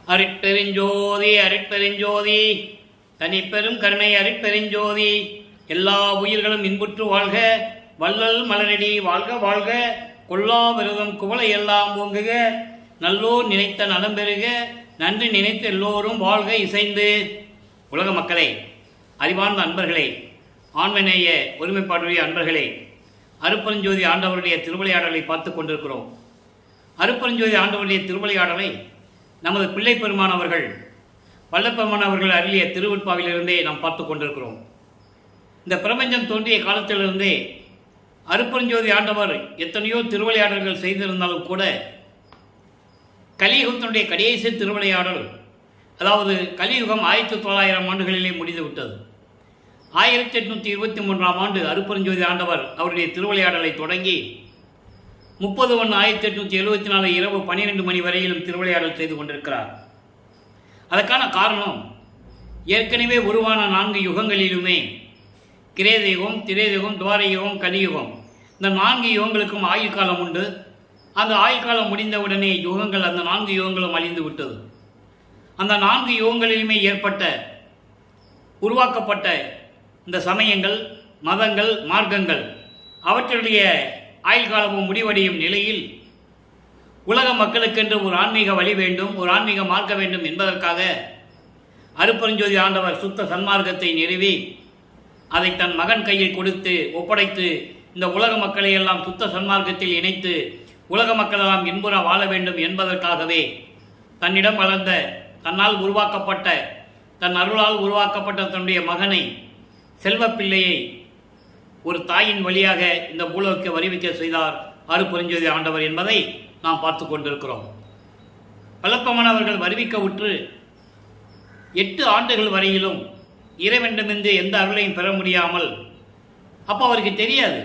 அருட்பெருஞ்சோதி அருட்பெருஞ்சோதி தனிப்பெரும் கருணை அருட்பெருஞ்சோதி. எல்லா உயிர்களும் இன்புற்று வாழ்க, வள்ளல் மலரடி வாழ்க வாழ்க, கொல்லா விரதம் குவளை எல்லாம் ஓங்குக, நல்லோர் நினைத்த நலம் பெறுக, நன்றி நினைத்து எல்லோரும் வாழ்க இசைந்து. உலக மக்களே, அறிவார்ந்த அன்பர்களே, ஆண்மநேய ஒருமைப்பாடுடைய அன்பர்களே, அருட்பெருஞ்சோதி ஆண்டவருடைய திருவிளையாடலை பார்த்து கொண்டிருக்கிறோம். அருட்பெருஞ்சோதி ஆண்டவருடைய திருவிளையாடலை நமது பிள்ளை பெருமான் அவர்கள், வல்லப்பெருமான் அவர்கள் அருளிய திருவிற்பாவிலிருந்தே நாம் பார்த்து கொண்டிருக்கிறோம். இந்த பிரபஞ்சம் தோன்றிய காலத்திலிருந்தே அருட்பெருஞ்சோதி ஆண்டவர் எத்தனையோ திருவிளையாடல்கள் செய்திருந்தாலும் கூட கலியுகத்தினுடைய கடைசி திருவிளையாடல், அதாவது கலியுகம் 1900 ஆண்டுகளிலே முடிந்துவிட்டது. 1823 ஆண்டு அருட்பெருஞ்சோதி ஆண்டவர் அவருடைய திருவிளையாடலை தொடங்கி 30/1/1874 இரவு 12 மணி வரையிலும் திருவிளையாடல் செய்து கொண்டிருக்கிறார். அதற்கான காரணம், ஏற்கனவே உருவான 4 யுகங்களிலுமே கிரேதயுகம், திரேதயுகம், துவாரயுகம், கலியுகம், இந்த 4 யுகங்களுக்கும் ஆயுள் காலம் உண்டு. அந்த ஆயுள் காலம் முடிந்தவுடனே யுகங்கள், அந்த 4 யுகங்களும் அழிந்து விட்டது. அந்த 4 யுகங்களிலுமே ஏற்பட்ட உருவாக்கப்பட்ட இந்த சமயங்கள், மதங்கள், மார்க்கங்கள் அவற்றுடைய ஆயுள் காலமும் முடிவடையும் நிலையில் உலக மக்களுக்கென்று ஒரு ஆன்மீக வழி வேண்டும், ஒரு ஆன்மீக மார்க்க வேண்டும் என்பதற்காக அருட்பெருஞ்சோதி ஆண்டவர் சுத்த சன்மார்க்கத்தை நிறுவி அதை தன் மகன் கையில் கொடுத்து ஒப்படைத்து இந்த உலக மக்களை எல்லாம் சுத்த சன்மார்க்கத்தில் இணைத்து உலக மக்கள் எல்லாம் இன்புற வாழ வேண்டும் என்பதற்காகவே தன்னிடம் வளர்ந்த, தன்னால் உருவாக்கப்பட்ட, தன் அருளால் உருவாக்கப்பட்ட தன்னுடைய மகனை, செல்வப்பிள்ளையை ஒரு தாயின் வழியாக இந்த பூலோகத்தை வருவிக்க செய்தார் அருட்பெருஞ்சோதி ஆண்டவர் என்பதை நாம் பார்த்து கொண்டிருக்கிறோம். வல்லப்பெருமானவர்கள் வருவிக்க உற்று 8 ஆண்டுகள் வரையிலும் இறைவனிடமிருந்து எந்த அருளையும் பெற முடியாமல், அப்போ அவருக்கு தெரியாது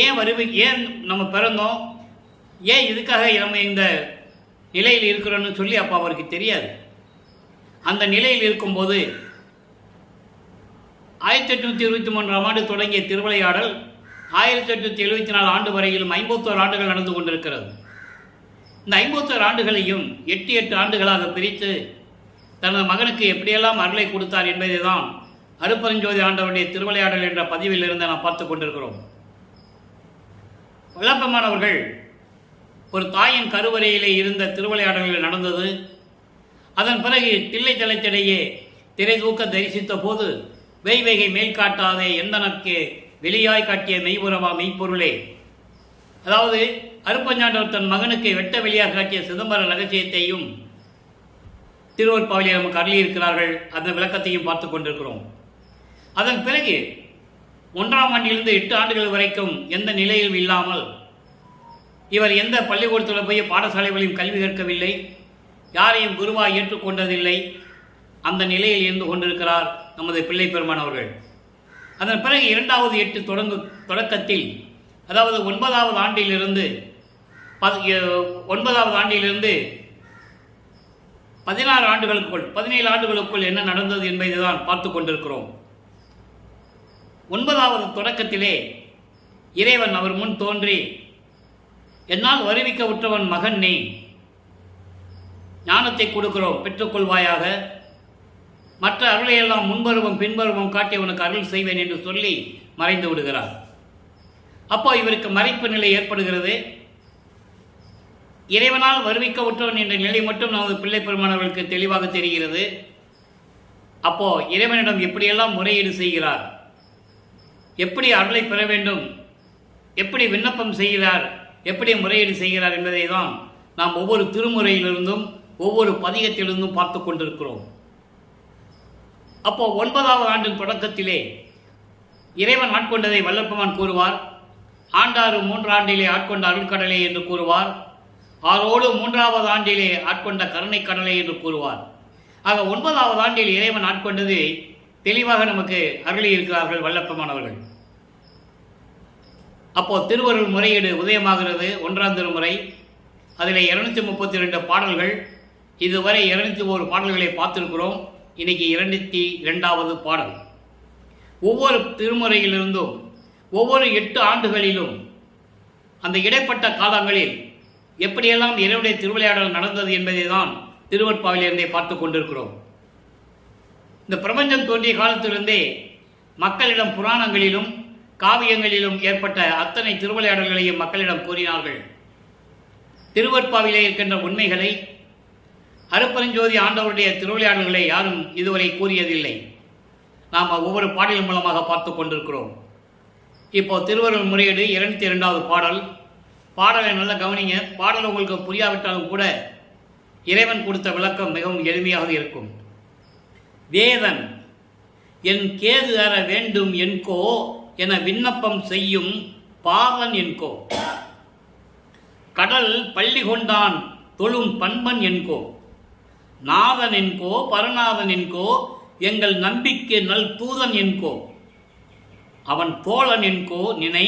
ஏன் நம்ம பிறந்தோம், ஏன் இதுக்காக நம்ம இந்த நிலையில் இருக்கிறோன்னு சொல்லி அப்போ அவருக்கு தெரியாது. அந்த நிலையில் இருக்கும்போது 1823 ஆண்டு தொடங்கிய திருவிளையாடல் 1874 ஆண்டு வரையிலும் 51 ஆண்டுகள் நடந்து கொண்டிருக்கிறது. இந்த 51 ஆண்டுகளையும் 8 ஆண்டுகளாக பிரித்து தனது மகனுக்கு எப்படியெல்லாம் அருளை கொடுத்தார் என்பதை தான் அருட்பெருஞ்சோதி ஆண்டவருடைய திருவிளையாடல் என்ற பதிவில் இருந்து நாம் பார்த்து கொண்டிருக்கிறோம். வல்லப்பெருமான் அவர்கள் ஒரு தாயின் கருவறையிலே இருந்த திருவிளையாடல்கள் நடந்தது. அதன் பிறகு தில்லை தலத்திடையே திரை தூக்க தரிசித்த போது, வெய்வகை மேல் காட்டாதே எந்தனக்கு வெளியாய் காட்டிய மெய்புறவா மெய்ப்பொருளே, அதாவது அருட்பெருஞ்சாண்டவர் தன் மகனுக்கு வெட்ட வெளியாக காட்டிய சிதம்பர ரகசியத்தையும் திருவற்பாவிலே நமக்கு அருளியிருக்கிறார்கள். அந்த விளக்கத்தையும் பார்த்து கொண்டிருக்கிறோம். அதன் பிறகு 1ஆம் ஆண்டிலிருந்து 8 ஆண்டுகள் வரைக்கும் எந்த நிலையிலும் இல்லாமல் இவர் எந்த பள்ளிக்கூடத்தில் போய் பாடசாலைகளையும் கல்வி கற்கவில்லை, யாரையும் குருவாக ஏற்றுக்கொண்டதில்லை. அந்த நிலையில் இருந்து கொண்டிருக்கிறார் நமது பிள்ளை பெருமான் அவர்கள். அதன் பிறகு 2வது 8 தொடக்கத்தில், அதாவது 9வது ஆண்டிலிருந்து 16 ஆண்டுகளுக்குள் 17 ஆண்டுகளுக்குள் என்ன நடந்தது என்பதை தான் பார்த்து கொண்டிருக்கிறோம். 9வது தொடக்கத்திலே இறைவன் அவர் முன் தோன்றி, என்னால் வருவிக்க உற்றவன் மகன் நீ, ஞானத்தை கொடுக்கிறோம், பெற்றுக்கொள்வாயாக, மற்ற அருளையெல்லாம் முன்பருவம் பின்பருவம் காட்டி உனக்கு அருள் செய்வேன் என்று சொல்லி மறைந்து விடுகிறார். அப்போ இவருக்கு மறைப்பு நிலை ஏற்படுகிறது. இறைவனால் வருவிக்க உற்றவன் என்ற நிலை மட்டும் நமது பிள்ளை பெருமானவர்களுக்கு தெளிவாக தெரிகிறது. அப்போ இறைவனிடம் எப்படியெல்லாம் முறையீடு செய்கிறார், எப்படி அருளை பெற வேண்டும், எப்படி விண்ணப்பம் செய்கிறார், எப்படி முறையீடு செய்கிறார் என்பதை தான் நாம் ஒவ்வொரு திருமுறையிலிருந்தும் ஒவ்வொரு பதிகத்திலிருந்தும் பார்த்து கொண்டிருக்கிறோம். அப்போ 9வது ஆண்டின் தொடக்கத்திலே இறைவன் ஆட்கொண்டதை வல்லப்பெருமான் கூறுவார். ஆண்டாறு 3 ஆண்டிலே ஆட்கொண்ட அருள்கடலை என்று கூறுவார். ஆரோடு 3வது ஆண்டிலே ஆட்கொண்ட கருணை கடலை என்று கூறுவார். ஆக 9வது ஆண்டில் இறைவன் ஆட்கொண்டது தெளிவாக நமக்கு அருளியிருக்கிறார்கள் வல்லப்பெருமான் அவர்கள். அப்போ திருவருள் முறையீடு உதயமாகிறது. 1ஆம் திருமுறை, அதில் 232 பாடல்கள். இதுவரை 201 பாடல்களை பார்த்திருக்கிறோம். இன்னைக்கு 202வது பாடல். ஒவ்வொரு திருமுறையிலிருந்தும் ஒவ்வொரு 8 ஆண்டுகளிலும் அந்த இடைப்பட்ட காலங்களில் எப்படியெல்லாம் இறைவனுடைய திருவிளையாடல் நடந்தது என்பதை தான் திருவற்பாவிலிருந்தே பார்த்து கொண்டிருக்கிறோம். இந்த பிரபஞ்சம் தோன்றிய காலத்திலிருந்தே மக்களிடம் புராணங்களிலும் காவியங்களிலும் ஏற்பட்ட அத்தனை திருவிளையாடல்களையும் மக்களிடம் கூறினார்கள். திருவற்பாவிலே இருக்கின்ற உண்மைகளை, அருப்பெருஞ்சோதி ஆண்டவருடைய திருவிளையாடல்களை யாரும் இதுவரை கூறியதில்லை. நாம் ஒவ்வொரு பாடலின் மூலமாக பார்த்து கொண்டிருக்கிறோம். இப்போ திருவருள் முறையீடு 202வது பாடலை நல்லா கவனிங்க. பாடல் உங்களுக்கு புரியாவிட்டாலும் கூட இறைவன் கொடுத்த விளக்கம் மிகவும் எளிமையாக இருக்கும். வேதன் என் கேது அற வேண்டும் என்கோ என விண்ணப்பம் செய்யும் பாவன் என்கோ, கடல் பள்ளி கொண்டான் தொழும் பண்பன் என்கோ, நாதன் என்கோ பரநாதன் என்கோ எங்கள் நம்பிக்கை நல் தூதன் என்கோ, அவன் தோழன் என்கோ நினை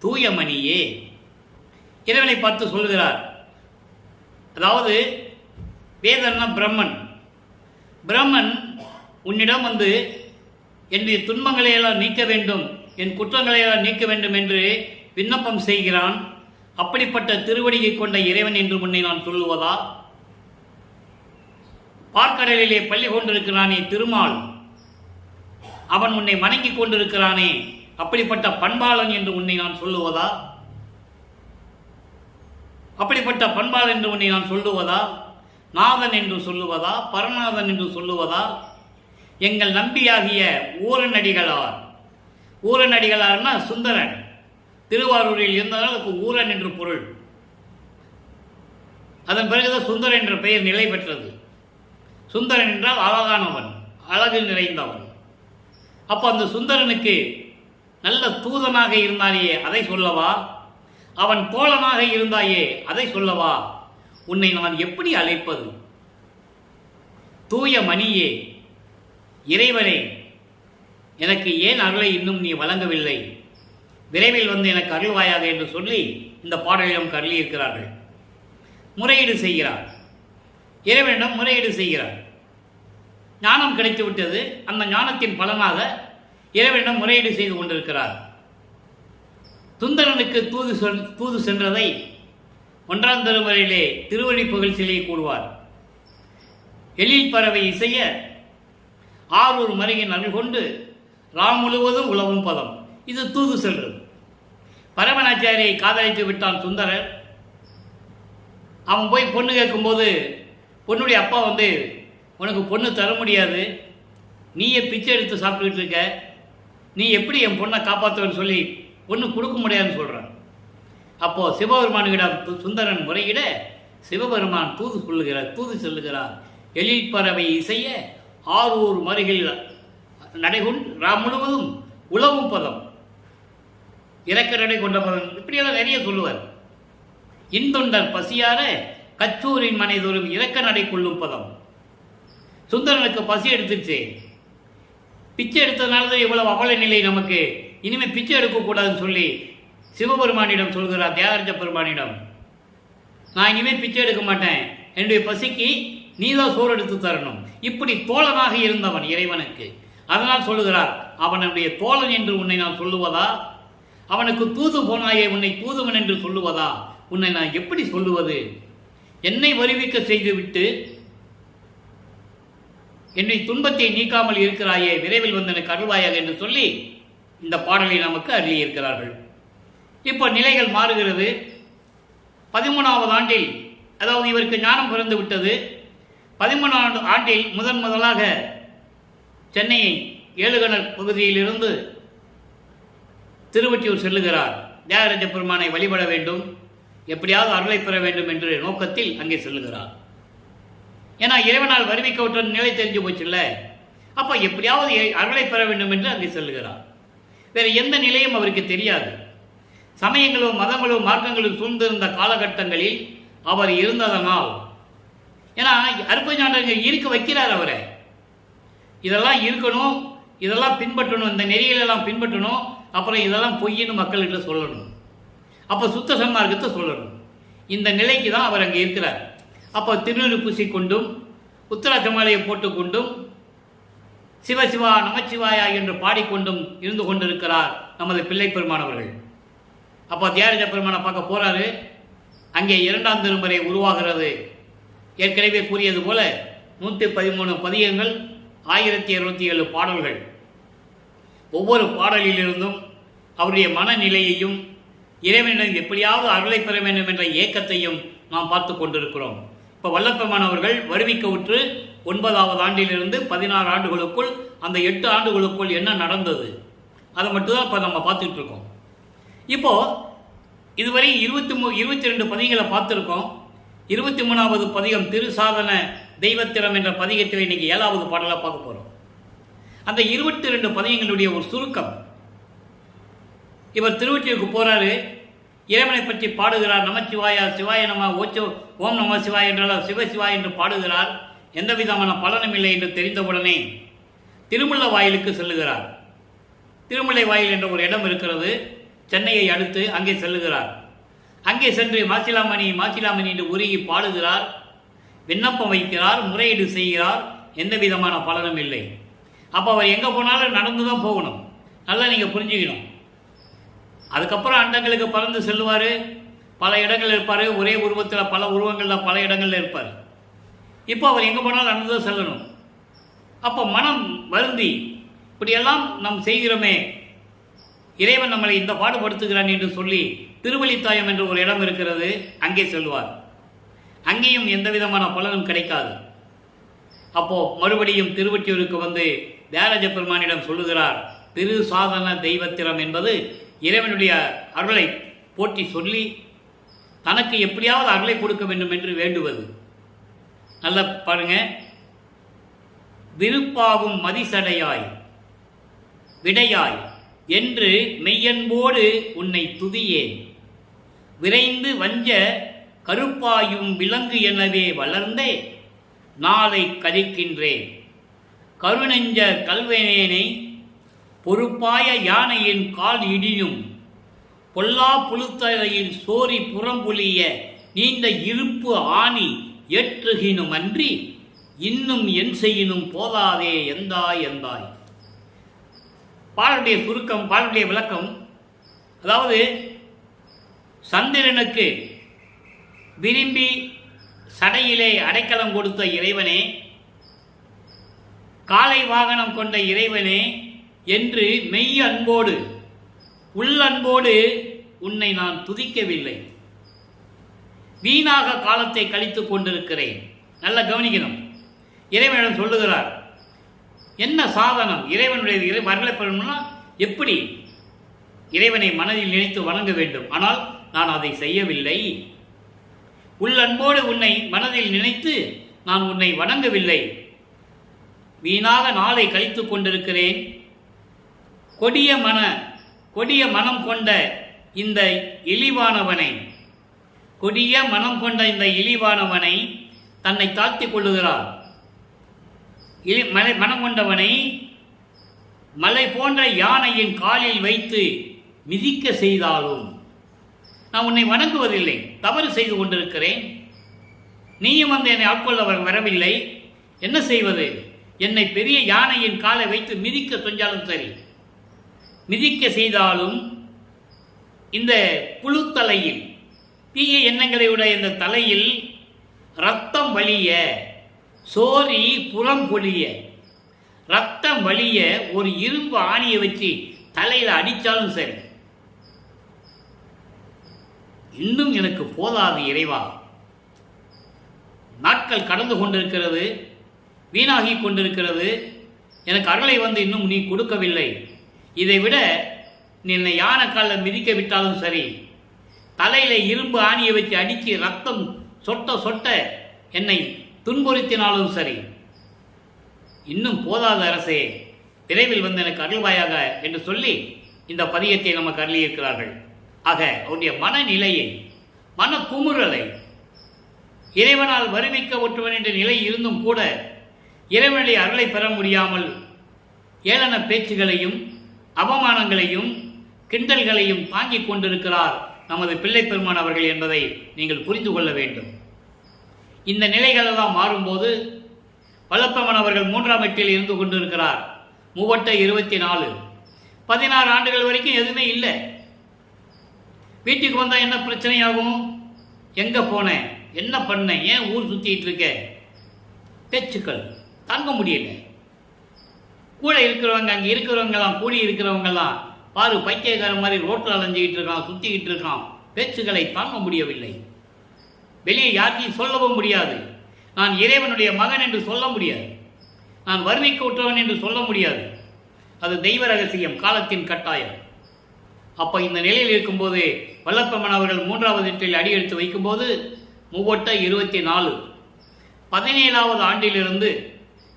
தூயமணியே. இறைவனை பார்த்து சொல்கிறார். அதாவது வேதன்னா பிரம்மன். பிரம்மன் உன்னிடம் வந்து என்னுடைய துன்பங்களை எல்லாம் நீக்க வேண்டும், என் குற்றங்களை எல்லாம் நீக்க வேண்டும் என்று விண்ணப்பம் செய்கிறான். அப்படிப்பட்ட திருவடியை கொண்ட இறைவன் என்று முன்னே நான் சொல்லுவதா? பார்க்கடலிலே பள்ளி கொண்டிருக்கிறானே திருமால், அவன் உன்னை வணங்கி கொண்டிருக்கிறானே, அப்படிப்பட்ட பண்பாளன் என்று உன்னை நான் சொல்லுவதா? அப்படிப்பட்ட பண்பாளன் என்று உன்னை நான் சொல்லுவதா? நாதன் என்று சொல்லுவதா? பரநாதன் என்று சொல்லுவதா? எங்கள் நம்பியாகிய ஊரனடிகளார். ஊரனடிகளார்னா சுந்தரன், திருவாரூரில் இருந்ததால் அதுக்கு ஊரன் என்று பொருள். அதன் பிறகுதான் சுந்தரன் என்ற பெயர் நிலை பெற்றது. சுந்தரன் என்றால் அழகானவன், அழகு நிறைந்தவன். அப்போ அந்த சுந்தரனுக்கு நல்ல தூதனாக இருந்தாயே அதை சொல்லவா? அவன் தோழனாக இருந்தாயே அதை சொல்லவா? உன்னை நான் எப்படி அழைப்பது? தூய மணியே, இறைவனே, எனக்கு ஏன் அருளை இன்னும் நீ வழங்கவில்லை? விரைவில் வந்து எனக்கு அருள்வாயாக என்று சொல்லி இந்த பாடலிடம் கருளி இருக்கிறார்கள். முறையீடு செய்கிறார், இறைவனிடம் முறையீடு செய்கிறார். ஞானம் கிடைத்து விட்டது. அந்த ஞானத்தின் பலனாக இறைவனிடம் முறையீடு செய்து கொண்டிருக்கிறார். சுந்தரனுக்கு தூது சென்றதை 1ஆம் திருமுறையிலே திருவடி புகழ்ச்சியிலே கூறுவார். எழில் பறவை இசைய ஆரூர் மருகின் அருள் கொண்டு ராம் முழுவதும் உலவும் பதம். இது தூது சென்றது. பரமனாச்சாரியை காதலித்து விட்டான் சுந்தரர். அவன் போய் பொண்ணு கேட்கும்போது பொண்ணுடைய அப்பா வந்து, உனக்கு பொண்ணு தர முடியாது, நீயே பிச்சை எடுத்து சாப்பிட்டுக்கிட்டு இருக்க, நீ எப்படி என் பொண்ணை காப்பாற்றுவேன்னு சொல்லி பொண்ணு கொடுக்க முடியாதுன்னு சொல்கிறான். அப்போது சிவபெருமானிடம் சுந்தரன் முறையிட சிவபெருமான் தூது சொல்லுகிறார். எழில் பறவை இசைய ஆரூர் மருகில் நடைகொண்டு ராம் முழுவதும் உலவும் பதம், இறக்க நடை கொண்ட பதம், இப்படியெல்லாம் நிறைய சொல்லுவார். இன்தொண்டர் பசியார கச்சூரின் மனைதோறும் இறக்க நடை கொள்ளும் பதம். சுந்தரனுக்கு பசி எடுத்துச்சு. பிச்சை எடுத்ததுனால தான் இவ்வளவு அவல நிலை நமக்கு, இனிமேல் பிச்சை எடுக்கக்கூடாதுன்னு சொல்லி சிவபெருமானிடம் சொல்கிறார். தியாகராஜ பெருமானிடம், நான் இனிமேல் பிச்சை எடுக்க மாட்டேன், என்னுடைய பசிக்கு நீதான் சோறு எடுத்து தரணும். இப்படி தோழனாக இருந்தவன் இறைவனுக்கு. அதனால் சொல்லுகிறார், அவனுடைய தோழன் என்று உன்னை நான் சொல்லுவதா? அவனுக்கு தூது போனாயே உன்னை தூதுவன் என்று சொல்லுவதா? உன்னை நான் எப்படி சொல்லுவது? என்னை வருவிக்க செய்துவிட்டு என்னுடைய துன்பத்தை நீக்காமல் இருக்கிறாயே, விரைவில் வந்து எனக்கு அருள்வாயாக என்று சொல்லி இந்த பாடலை நமக்கு அருளியிருக்கிறார்கள். இப்போ நிலைகள் மாறுகிறது. 13வது ஆண்டில், அதாவது இவருக்கு ஞானம் பிறந்து விட்டது. 13வது ஆண்டில் முதலாக சென்னையை ஏழுகணர் பகுதியிலிருந்து திருவொற்றியூர் செல்லுகிறார். தியாகராஜ பெருமானை வழிபட வேண்டும், எப்படியாவது அருளை பெற வேண்டும் என்ற நோக்கத்தில் அங்கே செல்லுகிறார். ஏன்னா இறைவனால் வருவிக்கப்பட்ட நிலை தெரிஞ்சு போச்சுல்ல, அப்போ எப்படியாவது அருளை பெற வேண்டும் என்று அங்கே செல்லுகிறார். வேறு எந்த நிலையும் அவருக்கு தெரியாது. சமயங்களும் மதங்களும் மார்க்கங்களும் சூழ்ந்திருந்த காலகட்டங்களில் அவர் இருந்ததனால், ஏன்னா அருப்பஞானங்கள் இருக்க வைக்கிறார் அவரை. இதெல்லாம் இருக்கணும், இதெல்லாம் பின்பற்றணும், இந்த நெறிகளெல்லாம் பின்பற்றணும், அப்புறம் இதெல்லாம் பொய்ன்னு மக்கள்கிட்ட சொல்லணும், அப்போ சுத்த சன்மார்க்கத்தை சொல்லணும். இந்த நிலைக்கு தான் அவர் அங்கே இருக்கிறார். அப்போ திருநீறு பூசிக்கொண்டும் உத்தராட்ச மாலையை போட்டுக்கொண்டும் சிவசிவா நமச்சிவாயா என்று பாடிக்கொண்டும் இருந்து கொண்டிருக்கிறார் நமது பிள்ளை பெருமானவர்கள். அப்போ தியாகராஜ பெருமானை பார்க்க போறாரு. அங்கே 2ஆம் திருமுறை உருவாகிறது. ஏற்கனவே கூறியது போல 113 பதியங்கள், 1207 பாடல்கள். ஒவ்வொரு பாடலிலிருந்தும் அவருடைய மனநிலையையும் இறைவனிடம் எப்படியாவது அருளை பெற வேண்டும் என்ற ஏக்கத்தையும் நாம் பார்த்து கொண்டிருக்கிறோம். இப்போ வல்லப்பெருமான் அவர்கள் வருவிக்க உற்று 9வது ஆண்டிலிருந்து 16 ஆண்டுகளுக்குள், அந்த 8 ஆண்டுகளுக்குள் என்ன நடந்தது அதை மட்டும்தான் இப்போ நம்ம பார்த்துட்டு இருக்கோம். இப்போது இதுவரை 22 பதிகளை பார்த்துருக்கோம். 23வது பதிகம் திரு சாதன தெய்வத்திரம் என்ற பதிகத்தில் இன்னைக்கு 7வது பாடலாக பார்க்க போகிறோம். அந்த 22 பதிகங்களுடைய ஒரு சுருக்கம். இவர் திருவொற்றியூருக்கு போகிறாரு, இறைவனை பற்றி பாடுகிறார். நமச்சிவாயா சிவாய நம ஓம் நம சிவாய் என்றால் சிவசிவாய் என்று பாடுகிறார். எந்த விதமான பலனும் இல்லை என்று தெரிந்தவுடனே திருமுல்லை வாயிலுக்கு செல்லுகிறார். திருமுல்லை வாயில் என்ற ஒரு இடம் இருக்கிறது, சென்னையை அடுத்து. அங்கே செல்லுகிறார். அங்கே சென்று மாசிலாமணி என்று உருகி பாடுகிறார், விண்ணப்பம் வைக்கிறார், முறையீடு செய்கிறார். எந்த விதமான பலனும் இல்லை. அப்போ அவர் எங்கே போனாலும் நடந்து தான் போகணும். நல்லா நீங்கள் புரிஞ்சுக்கணும். அதுக்கப்புறம் அண்டங்களுக்கு பறந்து செல்லுவார். பல இடங்கள் இருப்பார். ஒரே உருவத்தில் பல உருவங்களில் பல இடங்களில் இருப்பார். இப்போ அவர் எங்கே போனாலும் நடந்து தான் செல்லணும். அப்போ மனம் வருந்தி இப்படியெல்லாம் நாம் செய்கிறோமே, இறைவன் நம்மளை இந்த பாடுபடுத்துகிறான் என்று சொல்லி திருவழித்தாயம் என்ற ஒரு இடம் இருக்கிறது, அங்கே செல்வார். அங்கேயும் எந்த விதமான பலனும் கிடைக்காது. அப்போது மறுபடியும் திருவொற்றியூருக்கு வந்து தியாகராஜ பெருமானிடம் சொல்லுகிறார். திரு சாதன தெய்வத்திரம் என்பது இறைவனுடைய அருளை போற்றி சொல்லி தனக்கு எப்படியாவது அருளை கொடுக்க வேண்டும் என்று வேண்டுவது. நல்ல பாருங்க. விருப்பாகும் மதிசடையாய் விடையாய் என்று மெய்யன்போடு உன்னை துதியேன், விரைந்து வஞ்ச கருப்பாயும் விலங்கு எனவே வளர்ந்தே நாளை கதிக்கின்றேன், கருணெஞ்ச கல்வனேனை பொறுப்பாய யானையின் கால் இடியும், பொல்லா புழுத்தலையில் சோரி புறம்புலிய நீண்ட இருப்பு ஆணி ஏற்றுகினும் அன்றி இன்னும் என் செய்யினும் போதாதே எந்தாய் எந்தாய். பாடலுடைய சுருக்கம், பாடலுடைய விளக்கம். அதாவது சந்திரனுக்கு விரும்பி சடையிலே அடைக்கலம் கொடுத்த இறைவனே, காலை வாகனம் கொண்ட இறைவனே என்று மெய் அன்போடு உள்ளன்போடு உன்னை நான் துதிக்கவில்லை, வீணாக காலத்தை கழித்துக் கொண்டிருக்கிறேன். நல்லா கவனிக்கணும். இறைவனிடம் சொல்லுகிறார், என்ன சாதனம் இறைவனுடைய வரலை பெறணும்னா எப்படி இறைவனை மனதில் நினைத்து வணங்க வேண்டும். ஆனால் நான் அதை செய்யவில்லை. உள்ளன்போடு உன்னை மனதில் நினைத்து நான் உன்னை வணங்கவில்லை, வீணாக நாளை கழித்துக் கொண்டிருக்கிறேன். கொடிய மனம் கொண்ட இந்த இழிவானவனை தன்னை தாழ்த்திக் கொள்ளுகிறார். மனம் கொண்டவனை மலை போன்ற யானையின் காலில் வைத்து மிதிக்க செய்தாலும் நான் உன்னை வணங்குவதில்லை, தவறு செய்து கொண்டிருக்கிறேன். நீயும் வந்து என்னை ஆட்கொள்ள வரவில்லை. என்ன செய்வது? என்னை பெரிய யானையின் காலை வைத்து மிதிக்க செஞ்சாலும் சரி, மிதிக்க செய்தாலும் இந்த புழுத்தலையில், தீய எண்ணங்களை உடைய இந்த தலையில் ரத்தம் வலிய, சோரி புறம் பொழிய, ரத்தம் வலிய ஒரு இரும்பு ஆணியை வச்சு தலையில் அடித்தாலும் சரி, இன்னும் எனக்கு போதாது இறைவா. நாட்கள் கடந்து கொண்டிருக்கிறது, வீணாகி கொண்டிருக்கிறது, எனக்கு அருளை வந்து இன்னும் நீ கொடுக்கவில்லை. இதை விட நீ என்னை யானை காலில் மிதிக்க விட்டாலும் சரி, தலையில இரும்பு ஆணியை வச்சு அடித்து ரத்தம் சொட்ட சொட்ட என்னை துன்புறுத்தினாலும் சரி, இன்னும் போதாத அரசே, விரைவில் வந்து எனக்கு அருள்வாயாக என்று சொல்லி இந்த பதியத்தை நமக்கு அருளியிருக்கிறார்கள். ஆக அவருடைய மனநிலையை, மன குமுறலை, இறைவனால் வருவிக்க ஒற்றுவன் என்ற நிலை இருந்தும் கூட இறைவனுடைய அருளை பெற முடியாமல் ஏளன பேச்சுகளையும் அவமானங்களையும் கிண்டல்களையும் தாங்கிக் கொண்டிருக்கிறார் நமது பிள்ளை பெருமான் அவர்கள் என்பதை நீங்கள் புரிந்து கொள்ள வேண்டும். இந்த நிலைகளெல்லாம் மாறும்போது வல்லப்பெருமான் அவர்கள் 3ஆம் எட்டில் இருந்து கொண்டிருக்கிறார். 3/24 16 ஆண்டுகள் வரைக்கும் எதுவுமே இல்லை. வீட்டுக்கு வந்தால் என்ன பிரச்சனையாகும்? எங்கே போனேன், என்ன பண்ண, ஏன் ஊர் சுற்றிட்டு இருக்க, பேச்சுக்கள் தாங்க முடியல. கூட இருக்கிறவங்க, அங்கே இருக்கிறவங்கலாம், கூடி இருக்கிறவங்கலாம் பாரு பைத்தியக்கார மாதிரி ரோட்டில் அலைஞ்சிக்கிட்டு இருக்கான், சுற்றிக்கிட்டு இருக்கான். பேச்சுக்களை தாங்க முடியவில்லை. வெளியே யாருக்கையும் சொல்லவும் முடியாது. நான் இறைவனுடைய மகன் என்று சொல்ல முடியாது. நான் வறுமைக்கு உற்றவன் என்று சொல்ல முடியாது. அது தெய்வ ரகசியம், காலத்தின் கட்டாயம். அப்போ இந்த நிலையில் இருக்கும்போது வல்லப்பமன் அவர்கள் 3வது எட்டில் அடி எடுத்து வைக்கும்போது 3/24 17வது ஆண்டிலிருந்து,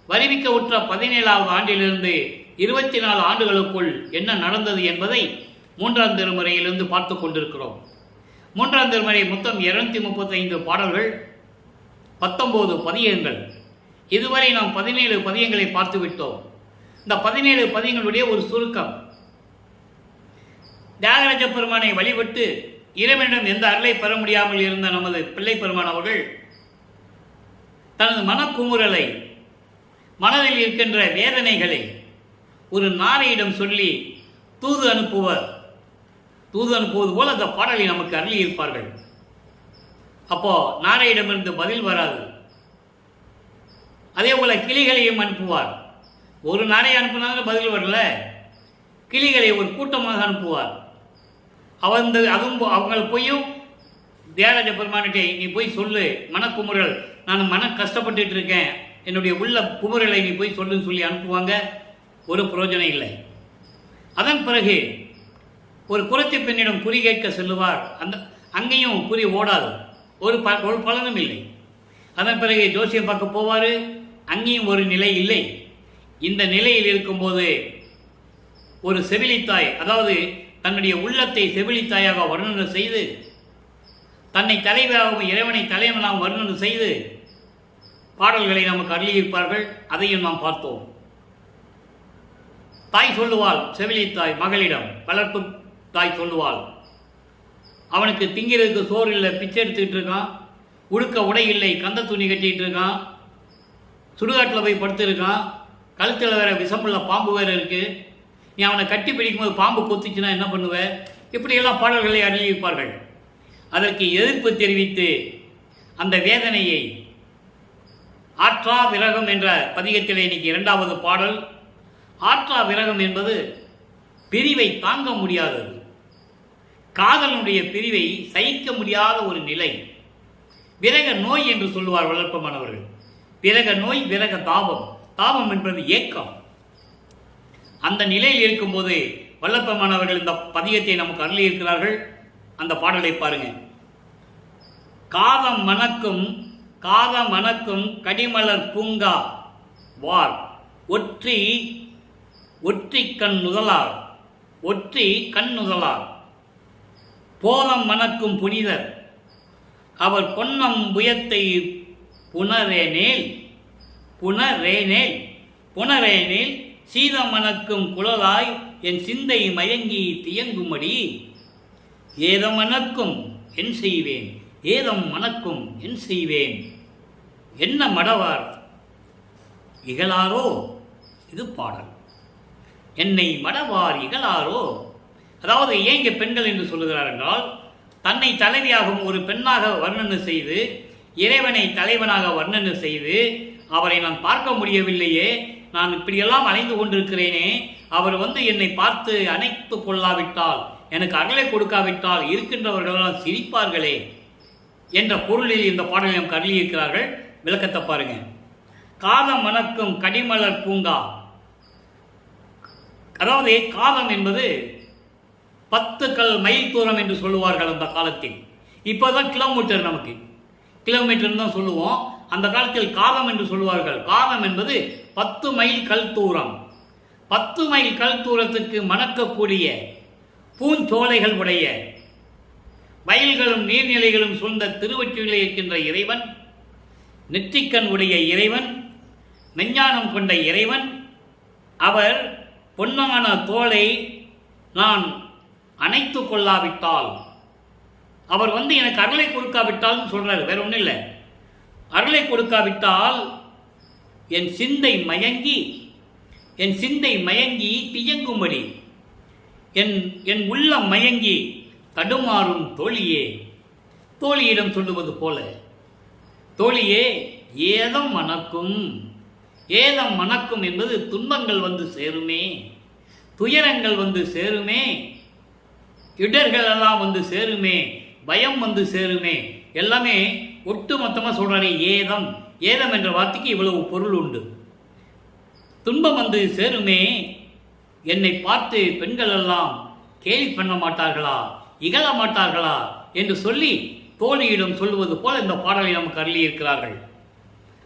வரிவிக்க உற்ற 17வது ஆண்டிலிருந்து 24 ஆண்டுகளுக்குள் என்ன நடந்தது என்பதை 3ஆம் திருமுறையிலிருந்து பார்த்து கொண்டிருக்கிறோம். 3ஆம் திருமுறை மொத்தம் 235 பாடல்கள், 19 பதியங்கள். இதுவரை நாம் 17 பதியங்களை பார்த்து விட்டோம். இந்த 17 பதியங்களுடைய ஒரு சுருக்கம். தியாகராஜ பெருமானை வழிபட்டு இறைவனிடம் எந்த அருளை பெற முடியாமல் இருந்த நமது பிள்ளை பெருமான் அவர்கள் தனது மனக்குமுறலை, மனதில் இருக்கின்ற வேதனைகளை ஒரு நாரையிடம் சொல்லி தூது அனுப்புவது போல அந்த பாடலை நமக்கு அருளி இருப்பார்கள். அப்போ நாரையிடமிருந்து பதில் வராது. அதே போல கிளிகளையும் அனுப்புவார். ஒரு நாரை அனுப்பினாலும் பதில் வரல, கிளிகளை ஒரு கூட்டமாக அனுப்புவார். அதுவும் அவங்களை போயும் தியாகராஜ பெருமானிட்டே நீ போய் சொல்லு, மனக்குமுறல், நான் கஷ்டப்பட்டுட்டு இருக்கேன், என்னுடைய உள்ள குமுறலை நீ போய் சொல்லுன்னு சொல்லி அனுப்புவாங்க. ஒரு பிரயோஜனம் இல்லை. அதன் பிறகு ஒரு குறத்தி பெண்ணிடம் குறி கேட்க செல்லுவார். அங்கேயும் குறி ஓடாது, ஒரு பலனும் இல்லை. அதன் பிறகு ஜோசியம் பார்க்க போவார், அங்கேயும் ஒரு நிலை இல்லை. இந்த நிலையில் இருக்கும்போது ஒரு செவிலித்தாய், அதாவது தன்னுடைய உள்ளத்தை செவிலித்தாயாக வர்ணனை செய்து, தன்னை தலைவராகவும் இறைவனை தலைவனாகவும் வர்ணனை செய்து பாடல்களை நமக்கு அருளியிருப்பார்கள். அதையும் நாம் பார்த்தோம். தாய் சொல்லுவாள், செவிலித்தாய் மகளிடம், வளர்ப்பு தாய் சொல்லுவாள், அவனுக்கு திங்கிறதுக்கு சோறு இல்லை, பிச்சை எடுத்துக்கிட்டு இருக்கான், உடுக்க உடை இல்லை, கந்த துணி கட்டிகிட்டு இருக்கான், சுடுகாட்டில் போய் படுத்துருக்கான், கழுத்தில் வேற விஷமுள்ள பாம்பு வேற இருக்குது, நீ அவனை கட்டி பிடிக்கும்போது பாம்பு கொத்துச்சுன்னா என்ன பண்ணுவ? இப்படியெல்லாம் பாடல்களை அருளியிருப்பார்கள். அதற்கு எதிர்ப்பு தெரிவித்து அந்த வேதனையை ஆற்றா விரகம் என்ற பதிகத்திலே இன்னைக்கு 2வது பாடல். ஆற்றா விரகம் என்பது பிரிவை தாங்க முடியாதது, காதலுடைய பிரிவை சகிக்க முடியாத ஒரு நிலை. விரக நோய் என்று சொல்லுவார் வளர்ப்பமானவர்கள். விரக நோய், விரக தாபம். தாபம் என்பது ஏக்கம். அந்த நிலையில் இருக்கும்போது வல்லப்பமானவர்கள் இந்த பதியத்தை நமக்கு அருளி இருக்கிறார்கள். அந்த பாடலை பாருங்க. காதம் மணக்கும் கடிமலர் பூங்கா வார் ஒற்றி கண் நுதலார் போதம் மணக்கும் புனிதர் அவர் பொன்னம் புயத்தை புனரேனேல் சீதம் மணக்கும் குழலாய் என் சிந்தை மயங்கி தியங்குமடி ஏதம் மணக்கும் என் செய்வேன் என்ன மடவார் இகழாரோ. இது பாடல். என்னை மடவார் இகழாரோ. அதாவது ஏன் இங்கே பெண்கள் என்று சொல்லுகிறார் என்றால், தன்னை தலைவியாகவும் ஒரு பெண்ணாக வர்ணனை செய்து, இறைவனை தலைவனாக வர்ணனை செய்து, அவரை நான் பார்க்க முடியவில்லையே, நான் இப்படியெல்லாம் அலைந்து கொண்டிருக்கிறேனே, அவர் என்னை பார்த்து அணைத்து கொள்ளாவிட்டால், எனக்கு அருளை கொடுக்காவிட்டால் இருக்கின்றவர்களெல்லாம் சிரிப்பார்களே என்ற பொருளில் இந்த பாடலை நமக்கு அருளியிருக்கிறார்கள். விளக்கத்தை பாருங்க. காதம் மணக்கும் கடிமலர் பூங்கா. அதாவது காதம் என்பது 10 மைல் தூரம் என்று சொல்லுவார்கள் அந்த காலத்தில். இப்போதான் கிலோமீட்டர், நமக்கு கிலோமீட்டர் தான் சொல்லுவோம். அந்த காலத்தில் காதம் என்று சொல்லுவார்கள். காதம் என்பது 10 மைல் கல் தூரம். 10 மைல் கல் தூரத்துக்கு மணக்கக்கூடிய பூஞ்சோலைகள் உடைய, வயல்களும் நீர்நிலைகளும் சூழ்ந்த திருவொற்றிலே இருக்கின்ற இறைவன், நெற்றிக்கண் உடைய இறைவன், மெஞ்ஞானம் கொண்ட இறைவன், அவர் பொன்னான தோளை நான் அணைத்து கொள்ளாவிட்டால், அவர் எனக்கு அருளை கொடுக்காவிட்டால் சொல்றாரு, வேற ஒன்றும் இல்லை. அருளை கொடுக்காவிட்டால் என் சிந்தை மயங்கி தியங்கும்படி, என் உள்ளம் மயங்கி தடுமாறும் தோழியிடம் சொல்லுவது போல தோழியே, ஏதம் மணக்கும். ஏதம் மணக்கும் என்பது துன்பங்கள் வந்து சேருமே, துயரங்கள் வந்து சேருமே, இடர்கள் எல்லாம் வந்து சேருமே, பயம் வந்து சேருமே, எல்லாமே ஒட்டு மொத்தமாக சொல்கிறாரே ஏதம். ஏதம் என்ற வார்த்தைக்கு இவ்வளவு பொருள் உண்டு. துன்பம் வந்து சேருமே, என்னை பார்த்து பெண்கள் எல்லாம் கேலி பண்ண மாட்டார்களா, இகழ மாட்டார்களா என்று சொல்லி தோழியிடம் சொல்லுவது போல இந்த பாடலை நமக்கு அருளியிருக்கிறார்கள்.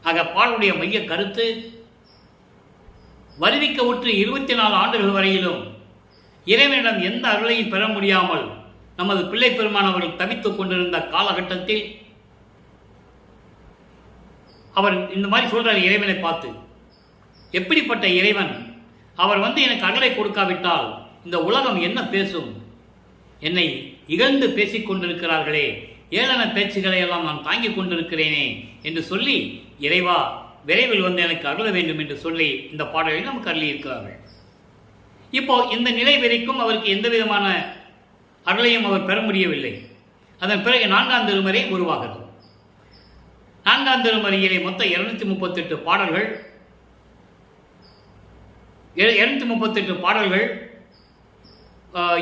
ஆக பாடலுடைய மைய கருத்து, வருவிக்க உற்று 24 ஆண்டுகள் வரையிலும் இறைவனிடம் எந்த அருளையும் பெற முடியாமல் நமது பிள்ளை பெருமானவர்கள் தவித்துக் கொண்டிருந்த காலகட்டத்தில் அவர் இந்த மாதிரி சொல்றார் இறைவனை பார்த்து. எப்படிப்பட்ட இறைவன்? அவர் வந்து எனக்கு அருளை கொடுக்காவிட்டால் இந்த உலகம் என்ன பேசும்? என்னை இகழ்ந்து பேசிக் கொண்டிருக்கிறார்களே, ஏளன பேச்சுகளை எல்லாம் நான் தாங்கிக் கொண்டிருக்கிறேனே என்று சொல்லி, இறைவா விரைவில் வந்து எனக்கு அருள வேண்டும் என்று சொல்லி இந்த பாடலை நமக்கு அருளி இருக்கிறார்கள். இப்போ இந்த நிலை வரைக்கும் அவருக்கு எந்த விதமான அருளையும் அவர் பெற முடியவில்லை. அதன் பிறகு 4ஆம் திருமறை உருவாகிறது. 4ஆம் திருமறையிலே மொத்தம் 238 பாடல்கள், 238 பாடல்கள்,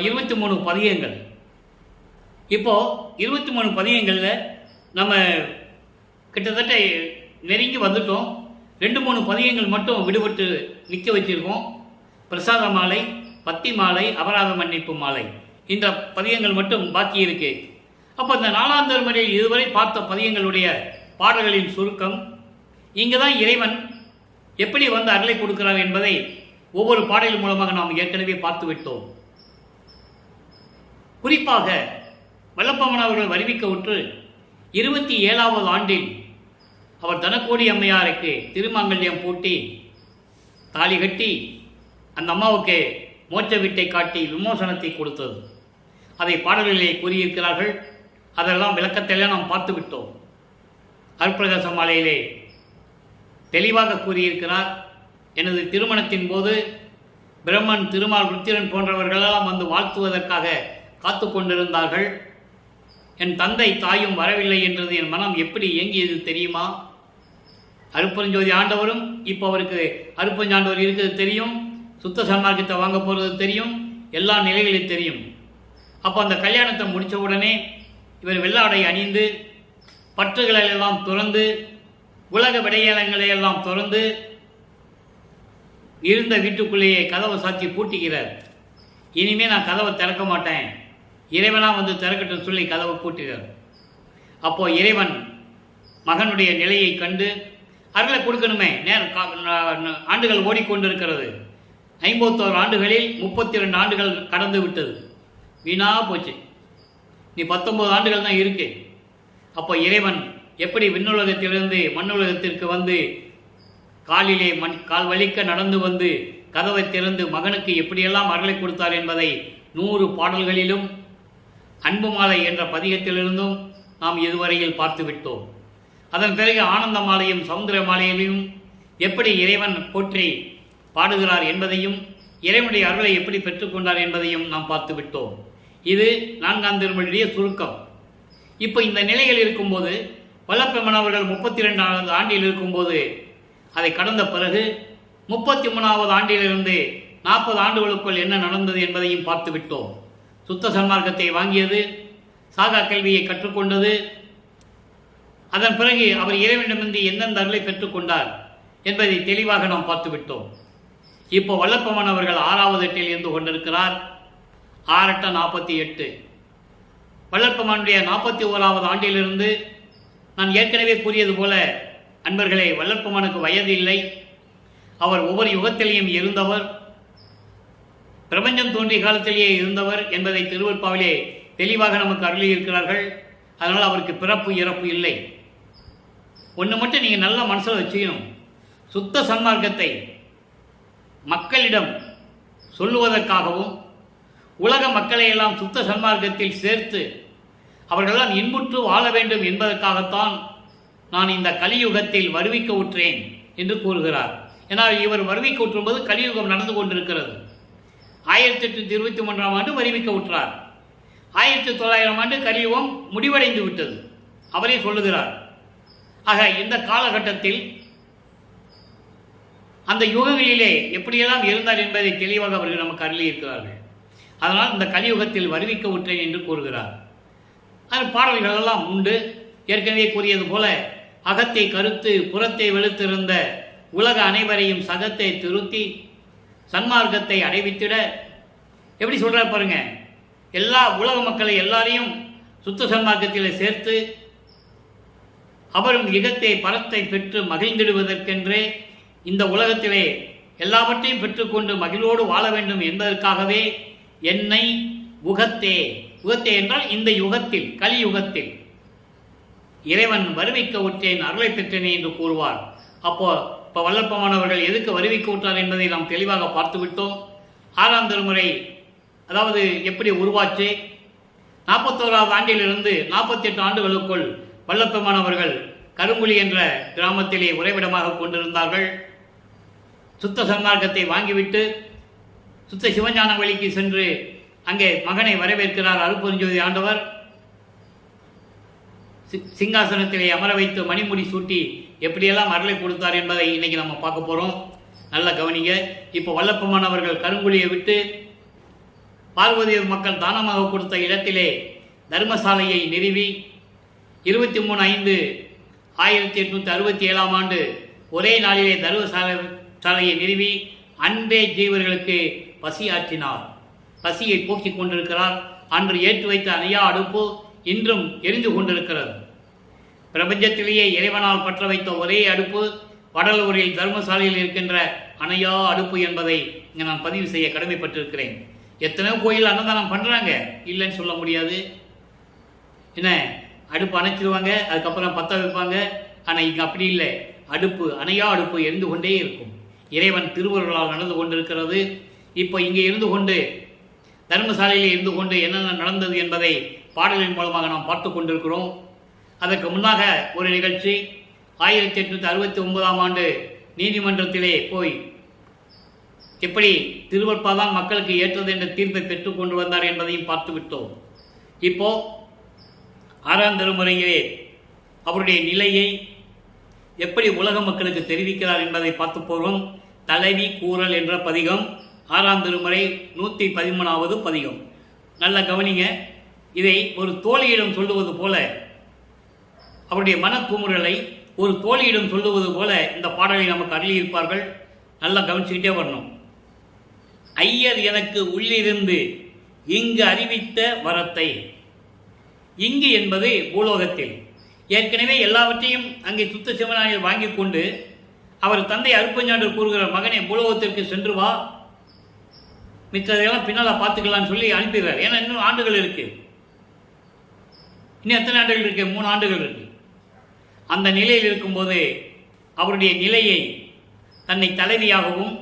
23 பதிகங்கள். இப்போ 23 பதிகங்களில் நம்ம கிட்டத்தட்ட நெருங்கி வந்துட்டோம். 2-3 பதிகங்கள் மட்டும் விடுபட்டு நிற்க வச்சிருக்கோம். பிரசாத மாலை, பத்தி மாலை, அபராத மன்னிப்பு மாலை, இந்த பதிகங்கள் மட்டும் பாக்கி இருக்கு. அப்போ இந்த 4ஆம் திருமுறையில் இதுவரை பார்த்த பதிகங்களுடைய பாடல்களின் சுருக்கம், இங்கே தான் இறைவன் எப்படி வந்து அருளை கொடுக்கிறார் என்பதை ஒவ்வொரு பாடலின் மூலமாக நாம் ஏற்கனவே பார்த்து விட்டோம். குறிப்பாக வல்லப்பமன் அவர்கள் வருவிக்க உற்று 27வது ஆண்டில் அவர் தனக்கோடி அம்மையாருக்கு திருமாங்கல்யம் பூட்டி தாலி கட்டி அந்த அம்மாவுக்கு மோட்ச வீட்டை காட்டி விமோசனத்தை கொடுத்தது. அதை பாடல்களிலே கூறியிருக்கிறார்கள். அதெல்லாம் விளக்கத்தெல்லாம் நாம் பார்த்து விட்டோம். அருட்பிரகாச மாலையிலே தெளிவாக கூறியிருக்கிறார். எனது திருமணத்தின் போது பிரம்மன், திருமால், ருத்திரன் போன்றவர்களெல்லாம் வந்து வாழ்த்துவதற்காக காத்து கொண்டிருந்தார்கள். என் தந்தை தாயும் வரவில்லை என்றது என் மனம் எப்படி இயங்கியது தெரியுமா? அருப்பெருஞ்சோதி ஆண்டவரும் இப்போ அவருக்கு அருப்பஞ்சாண்டவர் இருக்கிறது தெரியும், சுத்த சன்மார்க்கத்தை வாங்க போகிறது தெரியும், எல்லா நிலைகளையும் தெரியும். அப்போ அந்த கல்யாணத்தை முடித்த உடனே இவர் வெள்ளாடை அணிந்து பற்றுகளெல்லாம் துறந்து உலக விடையாளங்களை எல்லாம் துறந்து இருந்த வீட்டுக்குள்ளேயே கதவை சாத்தி பூட்டிக்கிறார். இனிமேல் நான் கதவை திறக்க மாட்டேன், இறைவனாக வந்து திறக்கட்டும் சொல்லி கதவை பூட்டுகிறார். அப்போ இறைவன் மகனுடைய நிலையை கண்டு அருளை கொடுக்கணுமே, ஆண்டுகள் ஓடிக்கொண்டிருக்கிறது. 51 ஆண்டுகளில் 32 ஆண்டுகள் கடந்து விட்டது, வீணா போச்சு. நீ 19 ஆண்டுகள் தான் இருக்கு. அப்போ இறைவன் எப்படி விண்ணுலகத்திலிருந்து மண்ணுலகத்திற்கு வந்து காலிலே கால் வலிக்க நடந்து வந்து கதவை திறந்து மகனுக்கு எப்படியெல்லாம் அருளை கொடுத்தார் என்பதை 100 பாடல்களிலும் அன்பு மாலை என்ற பதிகத்திலிருந்தும் நாம் இதுவரையில் பார்த்து விட்டோம். அதன் பிறகு ஆனந்த மாலையும் சமுத்திர மாலையிலும் எப்படி இறைவன் போற்றி பாடுகிறார் என்பதையும் இறைவனுடைய அருளை எப்படி பெற்றுக்கொண்டார் என்பதையும் நாம் பார்த்து விட்டோம். இது 4ஆம் திருமுறையுடைய சுருக்கம். இப்போ இந்த நிலையில் இருக்கும்போது வல்லப்பெருமான் அவர்கள் 32வது ஆண்டில் இருக்கும்போது அதை கடந்த பிறகு 33வது ஆண்டிலிருந்து 40 ஆண்டுகளுக்குள் என்ன நடந்தது என்பதையும் பார்த்து விட்டோம். சுத்த சன்மார்க்கத்தை வாங்கியது, சாகா கல்வியை கற்றுக்கொண்டது, அதன் பிறகு அவர் இறைவனிடமிருந்து எந்தெந்த அருளை பெற்றுக்கொண்டார் என்பதை தெளிவாக நாம் பார்த்து விட்டோம். இப்போ வல்லப்பெருமான் அவர்கள் 6வது எட்டில் இருந்து கொண்டிருக்கிறார். 6-8 வல்லப்பெருமானுடைய 41வது ஆண்டிலிருந்து நான் ஏற்கனவே கூறியது போல அன்பர்களே, வல்லப்பெருமானுக்கு வயது இல்லை. அவர் ஒவ்வொரு யுகத்திலேயும் இருந்தவர், பிரபஞ்சம் தோன்றிய காலத்திலேயே இருந்தவர் என்பதை திருவருட்பாவிலே தெளிவாக நமக்கு அருளி இருக்கிறார்கள். அதனால் அவருக்கு பிறப்பு இறப்பு இல்லை. ஒன்று மட்டும் நீங்கள் நல்ல மனசில் வச்சுக்கணும், சுத்த சன்மார்க்கத்தை மக்களிடம் சொல்லுவதற்காகவும் உலக மக்களை எல்லாம் சுத்த சன்மார்க்கத்தில் சேர்த்து அவர்களெல்லாம் இன்புற்று வாழ வேண்டும் என்பதற்காகத்தான் நான் இந்த கலியுகத்தில் வருவிக்க உற்றேன் என்று கூறுகிறார். ஏன்னால் இவர் வருவிக்க உற்றும்போது கலியுகம் நடந்து கொண்டிருக்கிறது. 1823ஆம் ஆண்டு வருவிக்க உற்றார். 1900 ஆண்டு கலியுகம் முடிவடைந்து விட்டது, அவரே சொல்லுகிறார். ஆக இந்த காலகட்டத்தில் அந்த யுகங்களிலே எப்படியெல்லாம் இருந்தார் என்பதை தெளிவாக அவர்கள் நமக்கு அருளி இருக்கிறார்கள். அதனால் இந்த கலியுகத்தில் வருவிக்க உற்றேன் என்று கூறுகிறார். அது பாடல்கள் எல்லாம் உண்டு. ஏற்கனவே கூறியது போல அகத்தை கருத்து புறத்தை வெளுத்திருந்த உலக அனைவரையும் சகத்தை திருத்தி சன்மார்க்கத்தை அடைவித்திட எப்படி சொல்றார் பாருங்க. எல்லா உலக மக்களை எல்லாரையும் சுத்த சன்மார்க்கத்தில் சேர்த்து அவரும் இகத்தை பரத்தை பெற்று மகிழ்ந்திடுவதற்கென்றே இந்த உலகத்திலே எல்லாவற்றையும் பெற்றுக்கொண்டு மகிழ்வோடு வாழ வேண்டும் என்பதற்காகவே என்னை உகத்தே என்றால் இந்த யுகத்தில் கலியுகத்தில் இறைவன் வருவிக்க உற்றேன் அருளை பெற்றேனே என்று கூறுவார். அப்போ இப்போ வல்லற்பமானவர்கள் எதுக்கு வருவிக்க உற்றார் என்பதை நாம் தெளிவாக பார்த்து விட்டோம். 6ஆம் திருமுறை அதாவது எப்படி உருவாச்சு, 41வது ஆண்டிலிருந்து 48 ஆண்டுகளுக்குள் வல்லப்பெருமானவர்கள் கருங்குழி என்ற கிராமத்திலே உறைவிடமாக கொண்டிருந்தார்கள். சுத்த சன்மார்க்கத்தை வாங்கிவிட்டு சுத்த சிவஞான வழிக்கு சென்று அங்கே மகனை வரவேற்கிறார் அருட்பெருஞ்சோதி ஆண்டவர். சிங்காசனத்திலே அமர வைத்து மணிமுடி சூட்டி எப்படியெல்லாம் அருளை கொடுத்தார் என்பதை இன்னைக்கு நம்ம பார்க்க போகிறோம். நல்ல கவனிங்க. இப்போ வல்லப்பெருமானவர்கள் கருங்குழியை விட்டு பார்வதியூர் மக்கள் தானமாக கொடுத்த இடத்திலே தர்மசாலையை நிறுவி 23/5/1867 ஆண்டு ஒரே நாளிலே தர்மசாலையை நிறுவி அன்றே ஜீவர்களுக்கு பசியாற்றினார். பசியை போக்கிக் கொண்டிருக்கிறார். அன்று ஏற்றி வைத்த அணையா அடுப்பு இன்றும் எரிந்து கொண்டிருக்கிறது. பிரபஞ்சத்திலேயே இறைவனால் பற்ற வைத்த ஒரே அடுப்பு வடலூரில் தர்மசாலையில் இருக்கின்ற அணையா அடுப்பு என்பதை இங்கே நான் பதிவு செய்ய கடமைப்பட்டிருக்கிறேன். எத்தனையோ கோயில் அன்னதானம் பண்ணுறாங்க, இல்லைன்னு சொல்ல முடியாது. என்ன அடுப்பு அணைச்சிருவாங்க, அதுக்கப்புறம் பற்ற வைப்பாங்க. ஆனால் இங்கே அப்படி இல்லை. அடுப்பு அணையா அடுப்பு எரிந்து கொண்டே இருக்கும். இறைவன் திருவருளால் நடந்து கொண்டிருக்கிறது. இப்போ இங்கே இருந்து கொண்டு தர்மசாலையில் இருந்து கொண்டு என்னென்ன நடந்தது என்பதை பாடலின் மூலமாக நாம் பார்த்து கொண்டிருக்கிறோம். அதற்கு முன்னாக ஒரு நிகழ்ச்சி 1869ஆம் ஆண்டு நீதிமன்றத்திலே போய் எப்படி திருவற்பாதான் மக்களுக்கு ஏற்றது என்ற தீர்ப்பை பெற்றுக் கொண்டு வந்தார் என்பதையும் பார்த்து விட்டோம். இப்போ 6ஆம் திருமுறையிலே அவருடைய நிலையை எப்படி உலக மக்களுக்கு தெரிவிக்கிறார் என்பதை பார்த்து போகிறோம். தலைவி கூறல் என்ற பதிகம் 6ஆம் திருமுறை 113வது பதிகம். நல்ல கவனிங்க. இதை ஒரு தோழியிடம் சொல்லுவது போல, அவருடைய மனக்குமுறலை ஒரு தோழியிடம் சொல்லுவது போல இந்த பாடலை நமக்கு அருளியிருப்பார்கள். நல்லா கவனிச்சுக்கிட்டே வரணும். ஐயர் எனக்கு உள்ளிருந்து இங்கு அறிவித்த வரத்தை. இங்கு என்பது பூலோகத்தில். ஏற்கனவே எல்லாவற்றையும் அங்கே சுத்த சிவனாயில் வாங்கி கொண்டு அவர் தந்தை அருட்பெருஞ்சாண்டவர் கூறுகிற மகனை பூலோகத்திற்கு சென்று வா, மிச்சதையெல்லாம் பின்னால் பார்த்துக்கலான்னு சொல்லி அனுப்பிடுறார். ஏன்னா இன்னும் ஆண்டுகள் இருக்கு. இன்னும் எத்தனை ஆண்டுகள் இருக்கு? 3 ஆண்டுகள் இருக்கு. அந்த நிலையில் இருக்கும்போது அவருடைய நிலையை தன்னை தலைவியாகவும்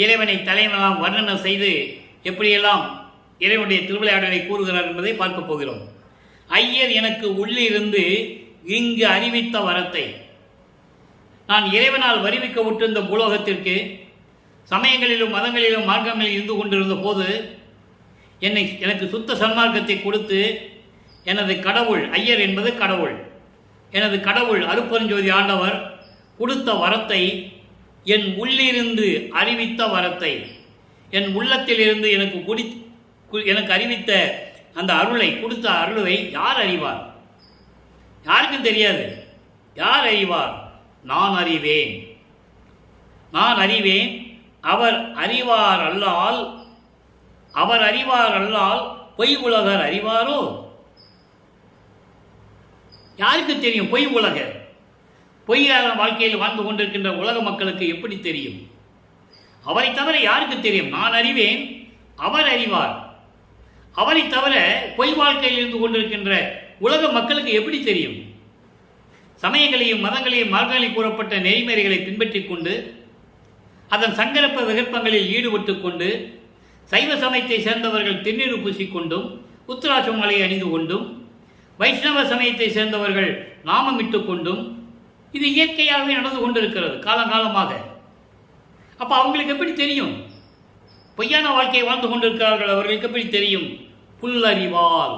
இறைவனை தலைவனாக வர்ணனை செய்து எப்படியெல்லாம் இறைவனுடைய திருவிளையாடலை கூறுகிறார் என்பதை பார்க்க போகிறோம். ஐயர் எனக்கு உள்ளிருந்து இங்கு அறிவித்த வரத்தை. நான் இறைவனால் வருவிக்க விட்டிருந்த பூலோகத்திற்கு சமயங்களிலும் மதங்களிலும் மார்க்கங்களில் இருந்து கொண்டிருந்த போது எனக்கு சுத்த சன்மார்க்கத்தை கொடுத்து எனது கடவுள், ஐயர் என்பது கடவுள், எனது கடவுள் அருட்பெருஞ்சோதி ஆண்டவர் கொடுத்த வரத்தை, என் உள்ளிருந்து அறிவித்த வரத்தை, என் உள்ளத்திலிருந்து எனக்கு அறிவித்த அந்த அருளை, கொடுத்த அருளை யார் அறிவார்? யாருக்கும் தெரியாது. யார் அறிவார்? நான் அறிவேன். நான் அறிவேன். அவர் அறிவார் அல்லால் பொய் உலகர் அறிவாரோ? யாருக்கு தெரியும் பொய் உலகர்? பொய்யான வாழ்க்கையில் வாழ்ந்து கொண்டிருக்கின்ற உலக மக்களுக்கு எப்படி தெரியும்? அவரை தவிர யாருக்கு தெரியும்? நான் அறிவேன், அவர் அறிவார். அவரை தவிர பொய் வாழ்க்கையில் இருந்து கொண்டிருக்கின்ற உலக மக்களுக்கு எப்படி தெரியும்? சமயங்களையும் மதங்களையும் மார்க்கங்களில் கூறப்பட்ட நெறிமுறைகளை பின்பற்றிக் கொண்டு அதன் சங்கரப்ப விகற்பங்களில் ஈடுபட்டு கொண்டு சைவ சமயத்தை சேர்ந்தவர்கள் திருநீறு பூசிக்கொண்டும் உத்திராட்ச மலை அணிந்து கொண்டும் வைஷ்ணவ சமயத்தை சேர்ந்தவர்கள் நாமமிட்டு கொண்டும் இது இயற்கையாகவே நடந்து கொண்டிருக்கிறது காலங்காலமாக. அப்போ அவங்களுக்கு எப்படி தெரியும்? பொய்யான வாழ்க்கையை வாழ்ந்து கொண்டிருக்கிறார்கள், அவர்களுக்கு எப்படி தெரியும்? புல்லறிவால்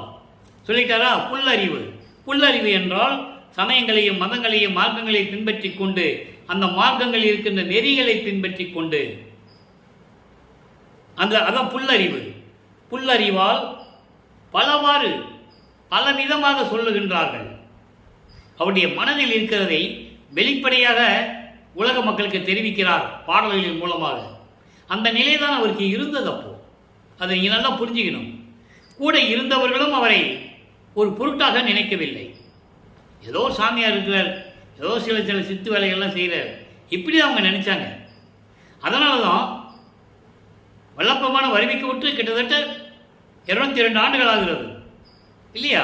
சொல்லிட்டாரா? புல்லறிவு. புல்லறிவு என்றால் சமயங்களையும் மதங்களையும் மார்க்கங்களையும் பின்பற்றி கொண்டு அந்த மார்க்கங்களில் இருக்கின்ற நெறிகளை பின்பற்றி கொண்டு அதான் புல்லறிவு. புல்லறிவால் பலவாறு பலவிதமாக சொல்லுகின்றார்கள். அவருடைய மனதில் இருக்கிறதை வெளிப்படையாக உலக மக்களுக்கு தெரிவிக்கிறார் பாடல்களின் மூலமாக. அந்த நிலைதான் அவருக்கு இருந்தது. அப்போ அதை நீங்கள் நல்லா புரிஞ்சுக்கணும். கூட இருந்தவர்களும் அவரை ஒரு பொருட்டாக நினைக்கவில்லை. ஏதோ சாமியார் இருக்கிறார், ஏதோ சில சித்து வேலைகள்லாம் செய்கிறார், இப்படி அவங்க நினைச்சாங்க. அதனால தான் வல்லப்பமான வறுமைக்கு விட்டு கிட்டத்தட்ட 202 ஆண்டுகள் ஆகிறது இல்லையா?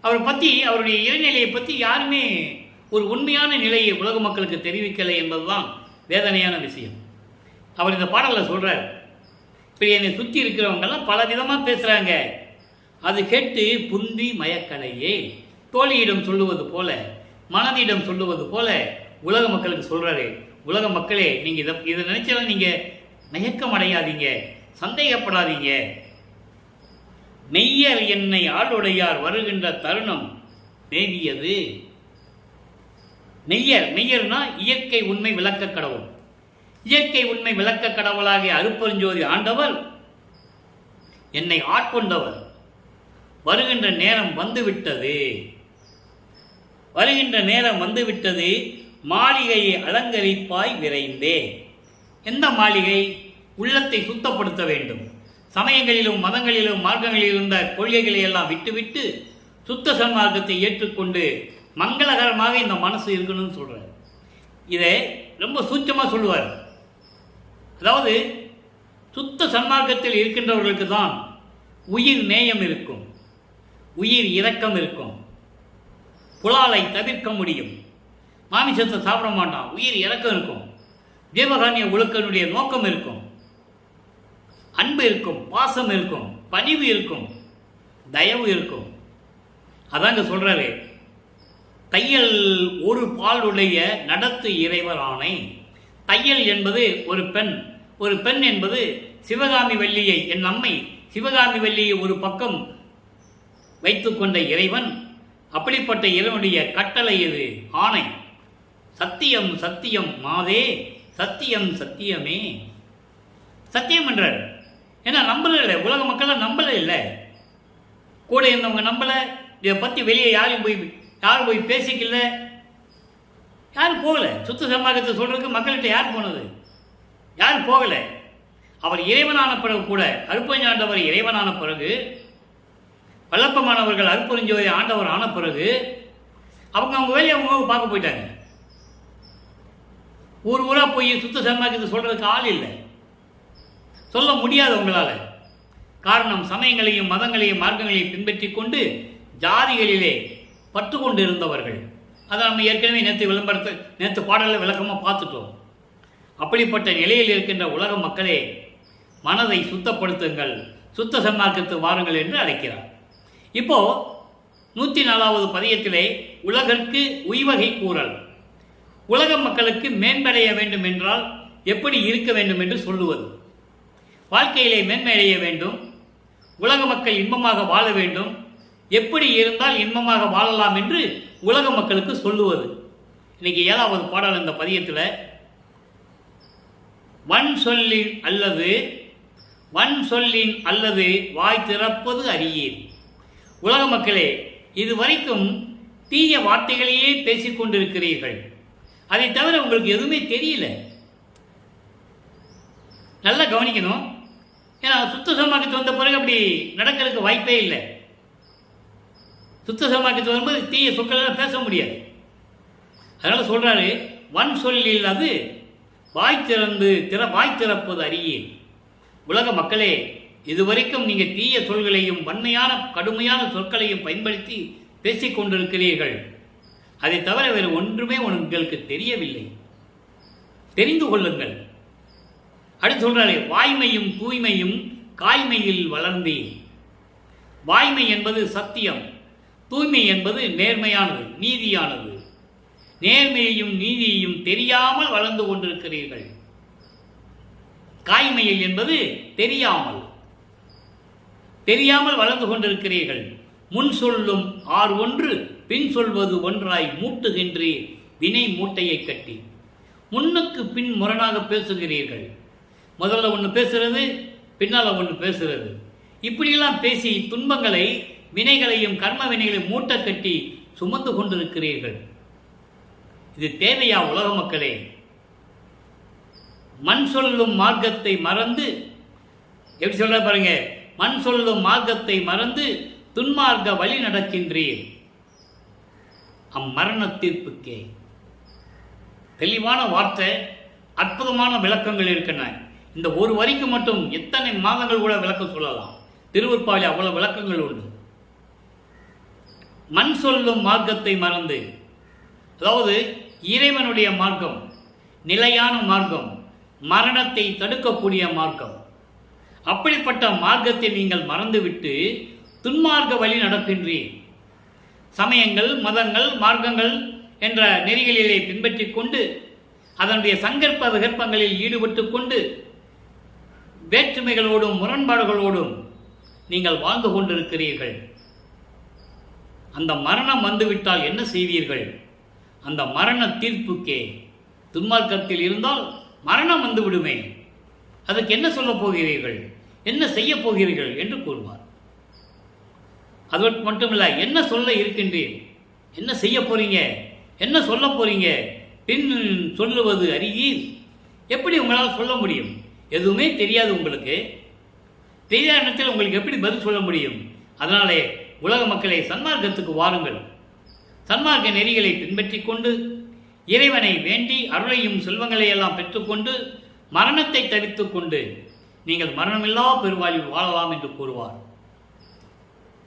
அவரை பற்றி, அவருடைய இறைநிலையை பற்றி யாருமே ஒரு உண்மையான நிலையை உலக மக்களுக்கு தெரிவிக்கலை என்பதுதான் வேதனையான விஷயம். அவர் இந்த பாடலில் சொல்கிறார், இப்படி என்னை சுற்றி இருக்கிறவங்கெல்லாம் பல விதமாக பேசுகிறாங்க, அது கேட்டு புந்தி மயக்கலையே தோழியிடம் சொல்லுவது போல, மனதிடம் சொல்லுவது போல உலக மக்களுக்கு சொல்கிறாரு. உலக மக்களே, நீங்கள் இதை நினைச்சாலும் நீங்கள் மயக்கம் அடையாதீங்க, சந்தேகப்படாதீங்க. மெய்யர் என்னை ஆளுடையார் வருகின்ற தருணம் மேவியது. மெய்யர்னா இயற்கை உண்மை விளக்க கடவுள். இயற்கை உண்மை விளக்க கடவுளாகிய அருட்பெருஞ்சோதி ஆண்டவர் என்னை ஆட்கொண்டவர். வருகின்ற நேரம் வந்துவிட்டது, வருகின்ற நேரம் வந்துவிட்டது. மாளிகையை அலங்கரிப்பாய் விரைந்தே. எந்த மாளிகை? உள்ளத்தை சுத்தப்படுத்த வேண்டும். சமயங்களிலும் மதங்களிலும் மார்க்கங்களில் இருந்த கொள்கைகளை எல்லாம் விட்டுவிட்டு சுத்த சன்மார்க்கத்தை ஏற்றுக்கொண்டு மங்களகரமாக இந்த மனசு இருக்கணும்னு சொல்கிறார். இதை ரொம்ப சூட்சமாக சொல்லுவார். அதாவது சுத்த சன்மார்க்கத்தில் இருக்கின்றவர்களுக்கு தான் உயிர் நேயம் இருக்கும், உயிர் இரக்கம் இருக்கும், புலாலை தவிர்க்க முடியும், மாமிசத்தை சாப்பிட மாட்டான், உயிர் இரக்கம் இருக்கும், ஜீவகானிய ஒழுக்கனுடைய நோக்கம் இருக்கும், அன்பு இருக்கும், பாசம் இருக்கும், பணிவு இருக்கும், தயவு இருக்கும். அதாங்க சொல்றாரு, தையல் ஒரு பாலுடைய நடத்து இறைவர் ஆணை. தையல் என்பது ஒரு பெண், ஒரு பெண் என்பது சிவகாமி வள்ளியை, என் அம்மை சிவகாமி வள்ளியை ஒரு பக்கம் வைத்துக்கொண்ட இறைவன். அப்படிப்பட்ட இறைவனுடைய கட்டளை இது, ஆணை. சத்தியம் சத்தியம் மாதே, சத்தியம் சத்தியமே. சத்தியம் என்றார். ஏன்னா நம்பல இல்லை, உலக மக்கள் நம்பல இல்லை, கூட இருந்தவங்க நம்பல. இதை பற்றி வெளியே யாரும் போய் பேசிக்கல, யாரும் போகல. சுத்த சன்மார்க்கத்தை சொல்றதுக்கு மக்கள்கிட்ட யார் போனது? யாரும் போகல. அவர் இறைவனான பிறகு கூட, அருட்பெருஞ்சாண்டவர் இறைவனான பிறகு, வல்லப்பமானவர்கள் அருட்பெருஞ்சோதி ஆண்டவர் ஆன பிறகு அவங்க வேலையை அவங்க பார்க்க போயிட்டாங்க. ஊர் ஊரா போய் சுத்த சன்மார்க்கத்தை சொல்றதுக்கு ஆள் இல்லை, சொல்ல முடியாது உங்களால். காரணம், சமயங்களையும் மதங்களையும் மார்க்கங்களையும் பின்பற்றி கொண்டு ஜாதிகளிலே பற்று கொண்டு இருந்தவர்கள். அதை நம்ம ஏற்கனவே நேற்று பாடலில் விளக்கமாக பார்த்துட்டோம். அப்படிப்பட்ட நிலையில் இருக்கின்ற உலக மக்களே, மனதை சுத்தப்படுத்துங்கள், சுத்த சன்மார்க்கத்து வாருங்கள் என்று அழைக்கிறார். இப்போ 104வது பதியத்திலே உலகிற்கு உய்வகை கூறல். உலக மக்களுக்கு மேம்படைய வேண்டும் என்றால் எப்படி இருக்க வேண்டும் என்று சொல்லுவது. வாழ்க்கையிலே மேன்மையடைய வேண்டும், உலக மக்கள் இன்பமாக வாழ வேண்டும், எப்படி இருந்தால் இன்பமாக வாழலாம் என்று உலக மக்களுக்கு சொல்லுவது. இன்னைக்கு 7வது பாடல் இந்த பதியத்தில், வன் சொல்லின் அல்லது வாய் திறப்பது அறியீர். உலக மக்களே, இதுவரைக்கும் தீய வார்த்தைகளையே பேசிக்கொண்டிருக்கிறீர்கள், அதை தவிர உங்களுக்கு எதுவுமே தெரியல. நல்லா கவனிக்கணும். ஏன்னா சுத்த சன்மார்க்கத்து வந்த பிறகு அப்படி நடக்கிறதுக்கு வாய்ப்பே இல்லை. சுத்த சன்மார்க்கத்து வரும்போது தீய சொற்கள் பேச முடியாது. அதனால சொல்றாரு, வன் சொல்லில் அது வாய் திறப்பது அறியீர். உலக மக்களே, இதுவரைக்கும் நீங்கள் தீய சொல்களையும் வன்மையான கடுமையான சொற்களையும் பயன்படுத்தி பேசிக்கொண்டிருக்கிறீர்கள், அதை தவிர வேறு ஒன்றுமே உங்களுக்கு தெரியவில்லை, தெரிந்து கொள்ளுங்கள். அடுத்து சொல்றாரு, வாய்மையும் தூய்மையும் காய்மையில் வளர்ந்தேன். வாய்மை என்பது சத்தியம், தூய்மை என்பது நேர்மையானது, நீதியானது. நேர்மையையும் நீதியையும் தெரியாமல் வளர்ந்து கொண்டிருக்கிறீர்கள். காய்மையில் என்பது தெரியாமல் வளர்ந்து கொண்டிருக்கிறீர்கள். முன் சொல்லும் 6 ஒன்று பின் சொல்வது ஒன்றாய் மூட்டுகின்றீர் வினை மூட்டையை கட்டி. முன்னுக்கு பின் முரணாக பேசுகிறீர்கள். முதல்ல ஒன்று பேசுறது, பின்னால் ஒன்று பேசுறது. இப்படியெல்லாம் பேசி துன்பங்களை, வினைகளையும் கர்ம வினைகளையும் மூட்டை கட்டி சுமந்து கொண்டிருக்கிறீர்கள். இது தேவையா உலக மக்களே? மண் சொல்லும் மார்க்கத்தை மறந்து, எப்படி சொல்ற பாருங்க, மண் சொல்லும் மார்க்கத்தை மறந்து துன்மார்க்க வழி நடக்கின்றீர் அம்மரண தீர்ப்புக்கே. தெளிவான வார்த்தை, அற்புதமான விளக்கங்கள் இருக்கின்றன. இந்த ஒரு வரிக்கு மட்டும் எத்தனை மாதங்கள் கூட விளக்கம் சொல்லலாம். திருவருட்பாவில் அவ்வளவு விளக்கங்கள் உண்டு. மண் சொல்லும் மார்க்கத்தை மறந்து, அதாவது இறைவனுடைய மார்க்கம், நிலையான மார்க்கம், மரணத்தை தடுக்கக்கூடிய மார்க்கம். அப்படிப்பட்ட மார்க்கத்தை நீங்கள் மறந்துவிட்டு துன்மார்க்க வழி நடக்கின்றீர். சமயங்கள், மதங்கள், மார்க்கங்கள் என்ற நெறிகளிலே பின்பற்றி கொண்டு அதனுடைய சங்கற்ப விகற்பங்களில் ஈடுபட்டு கொண்டு வேற்றுமைகளோடும் முரண்பாடுகளோடும் நீங்கள் வாழ்ந்து கொண்டிருக்கிறீர்கள். அந்த மரணம் வந்துவிட்டால் என்ன செய்வீர்கள்? அந்த மரண தீர்ப்புக்கே. துன்மார்க்கத்தில் இருந்தால் மரணம் வந்து விடுமே, அதுக்கு என்ன சொல்ல போகிறீர்கள், என்ன செய்ய போகிறீர்கள் என்று கூறுவார். அது மட்டுமில்ல, என்ன சொல்ல இருக்கின்றீர், என்ன செய்ய போறீங்க, என்ன சொல்ல போறீங்க, பின் சொல்லுவது அறியீர். எப்படி உங்களால் சொல்ல முடியும்? எதுவுமே தெரியாது உங்களுக்கு. தெரியாத இடத்தில் உங்களுக்கு எப்படி பதில் சொல்ல முடியும்? அதனாலே உலக மக்களை சன்மார்க்கத்துக்கு வாருங்கள். சன்மார்க்க நெறிகளை பின்பற்றி கொண்டு இறைவனை வேண்டி அருளையும் செல்வங்களை எல்லாம் பெற்றுக்கொண்டு மரணத்தை தவித்துக் கொண்டு நீங்கள் மரணமில்லா பெருவாழ்வில் வாழலாம் என்று கூறுவார்.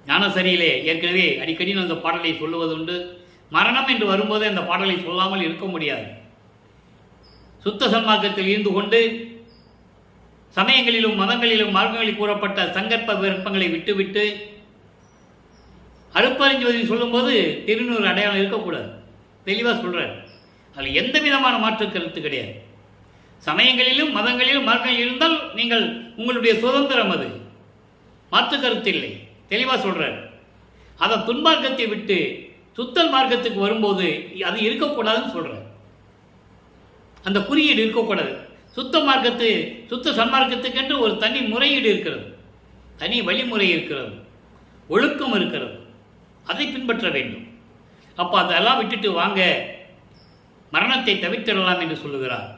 ஞானசரியிலே ஏற்கனவே அடிக்கடி அந்த பாடலை சொல்லுவதுண்டு. மரணம் என்று வரும்போதே அந்த பாடலை சொல்லாமல் இருக்க முடியாது. சுத்த சன்மார்க்கத்தில் இருந்து கொண்டு சமயங்களிலும் மதங்களிலும் மார்க்கங்களில் கூறப்பட்ட சங்கற்ப விருப்பங்களை விட்டுவிட்டு அருப்பறிஞ்சுவதை சொல்லும்போது திருநூறு அடையாளம் இருக்கக்கூடாது. தெளிவாக சொல்றார். அதில் எந்த விதமான மாற்று கருத்து கிடையாது. சமயங்களிலும் மதங்களிலும் மார்க்கங்கள் இருந்தால் நீங்கள் உங்களுடைய சுதந்திரம், அது மாற்று கருத்து இல்லை. தெளிவாக சொல்றார். அதை துன்மார்க்கத்தை விட்டு சுத்தல் மார்க்கத்துக்கு வரும்போது அது இருக்கக்கூடாதுன்னு சொல்றார். அந்த குறியீடு இருக்கக்கூடாது. சுத்த மார்க்கத்து, சுத்த சன்மார்க்கத்துக்கு என்று ஒரு தனி முறையீடு இருக்கிறது, தனி வழிமுறை இருக்கிறது, ஒழுக்கம் இருக்கிறது. அதை பின்பற்ற வேண்டும். அப்போ அதெல்லாம் விட்டுட்டு வாங்க, மரணத்தை தவிர்த்திடலாம் என்று சொல்லுகிறார்.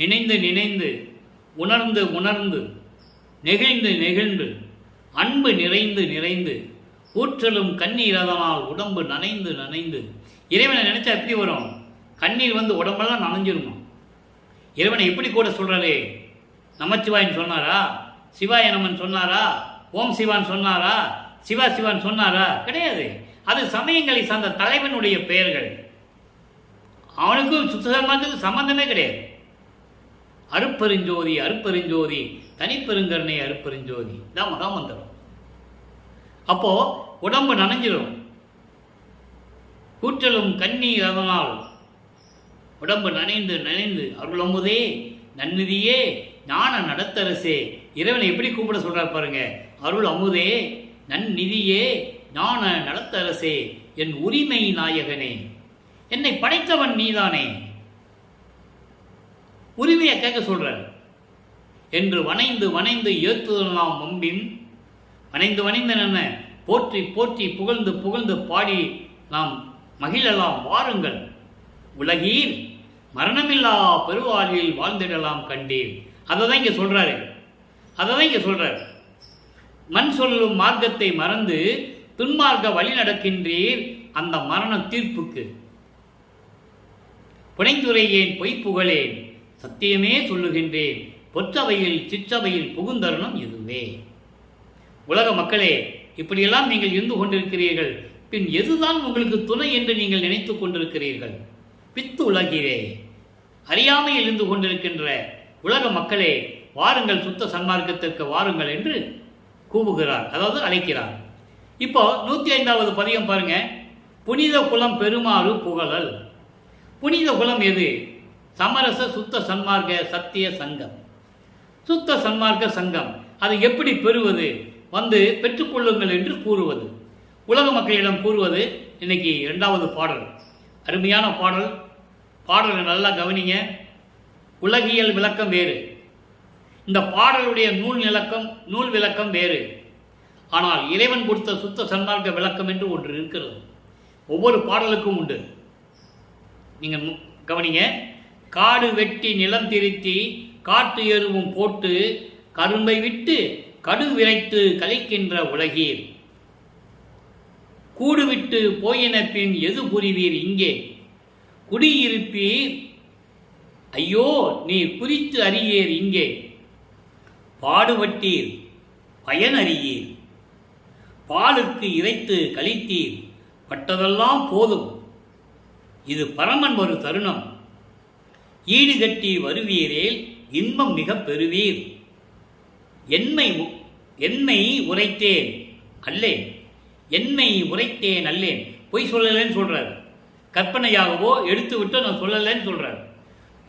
நினைந்து நினைந்து, உணர்ந்து உணர்ந்து, நெகிழ்ந்து நெகிழ்ந்து, அன்பு நிறைந்து நிறைந்து, ஊற்றலும் கண்ணீர் அதனால் உடம்பு நனைந்து நனைந்து. இறைவனை நினைச்சா எப்படி வரும்? கண்ணீர் வந்து உடம்பெல்லாம் நனைஞ்சிருமா? இறைவனை எப்படி கூட சொல்றாரு? நமச்சிவாயன் சொன்னாரா? சிவாய நமன் சொன்னாரா? ஓம் சிவான் சொன்னாரா? சிவா சிவான் சொன்னாரா? கிடையாது. அது சமயங்களை சார்ந்த தலைவனுடைய பெயர்கள். அவனுக்கும் சுத்தமானது சம்பந்தமே கிடையாது. அருப்பெருஞ்சோதி அருப்பெருஞ்சோதி தனிப்பெருங்கருணை அருப்பெருஞ்சோதி தான் மகாமந்திரம். அப்போ உடம்பு நனைஞ்சிடும். கூற்றலும் கண்ணீர் அதனால் உடம்பு நனைந்து நனைந்து, அருள் அமுதே நன்னிதியே ஞான நடத்தரசே. இறைவனை எப்படி கூப்பிட சொல்றார் பாருங்க. அருள் அமுதே நன்னிதியே ஞான நடத்தரசே, என் உரிமை நாயகனே, என்னை படைத்தவன் நீதானே. உரிமையை கேட்க சொல்றார். என்று வணைந்து வணைந்து ஏத்துதலாம் மம்பின். வணைந்து வணைந்து என்ன? போற்றி போற்றி புகழ்ந்து புகழ்ந்து பாடி நாம் மகிழலாம் வாருங்கள். உலகில் மரணமில்லா பெருவாழ்வில் வாழ்ந்திடலாம் கண்டீர். அதை தான் இங்கே சொல்றாரு. அதை தான் இங்கே சொல்றாரு. மண் சொல்லும் மார்க்கத்தை மறந்து துன்மார்க்க வழி நடக்கின்றீர் அந்த மரண தீர்ப்புக்கு. புனைந்துரையேன் பொய்ப்புகளேன் சத்தியமே சொல்லுகின்றேன், பொற்றவையில் சிற்றவையில் புகுந்தருணம் இதுவே. உலக மக்களே, இப்படியெல்லாம் நீங்கள் இருந்து கொண்டிருக்கிறீர்கள். பின் எதுதான் உங்களுக்கு துணை என்று நீங்கள் நினைத்துக் கொண்டிருக்கிறீர்கள்? பித்து உலகிலே அறியாமையில் இருந்து கொண்டிருக்கின்ற உலக மக்களே, வாருங்கள், சுத்த சன்மார்க்கத்திற்கு வாருங்கள் என்று கூவுகிறார், அதாவது அழைக்கிறார். இப்போ 105வது பதிகம் பாருங்க. புனித குலம் பெருமாறு புகழல். புனித குலம் எது? சமரச சுத்த சன்மார்க்க சத்திய சங்கம். சுத்த சன்மார்க்க சங்கம். அதை எப்படி பெறுவது? வந்து பெற்றுக்கொள்ளுங்கள் என்று கூறுவது. உலக மக்களிடம் கூறுவது இன்னைக்கு 2வது பாடல். அருமையான பாடல். பாடலை நல்லா கவனிங்க. உலகியல் விளக்கம் வேறு, இந்த பாடலுடைய நூல் விளக்கம் வேறு. ஆனால் இறைவன் கொடுத்த சுத்த சன்மார்க்க விளக்கம் என்று ஒன்று இருக்கிறது. ஒவ்வொரு பாடலுக்கும் உண்டு. நீங்கள் கவனிங்க. காடு வெட்டி நிலம் திருத்தி காட்டு எருவும் போட்டு கரும்பை விட்டு கடு விரைத்து கழிக்கின்ற உலகீர், கூடு விட்டு போயின பின் எது புரிவீர் இங்கே, குடியிருப்பீர் ஐயோ நீர் குறித்து அறியீர் இங்கே, பாடுபட்டீர் பயன் அறியீர், பாலுக்கு இறைத்து கழித்தீர் பட்டதெல்லாம் போதும், இது பரமன் ஒரு தருணம், ஈடுகட்டி வருவீரேல் இன்பம் மிக பெறுவீர், என்மை உரைத்தேன் அல்லேன், என்மை உரைத்தேன் அல்லேன். பொய் சொல்லலேன்னு சொல்றார். கற்பனையாகவோ எடுத்து விட்டு நான் சொல்லலேன்னு சொல்றார்.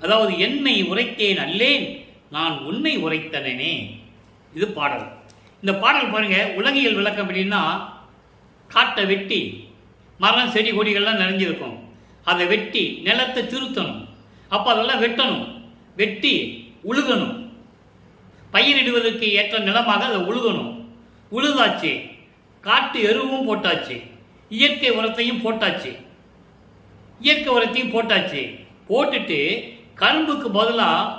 அதாவது என்மை உரைத்தேன் அல்லேன், நான் உண்மை உரைத்தனே. இது பாடல். இந்த பாடல் பாருங்க, உலகியல் விளக்கம் அப்படின்னா, காட்டை வெட்டி மரம் செடி கொடிகள்லாம் நிறைஞ்சிருக்கும், அதை வெட்டி நிலத்தை திருத்தணும். அப்போ அதெல்லாம் வெட்டணும், வெட்டி உழுகணும். பயிரிடுவதற்கு ஏற்ற நிலமாக அதை உழுகணும். உழுதாச்சு, காட்டு எருவும் போட்டாச்சு, இயற்கை உரத்தையும் போட்டாச்சு, போட்டுட்டு கரும்புக்கு பதிலாக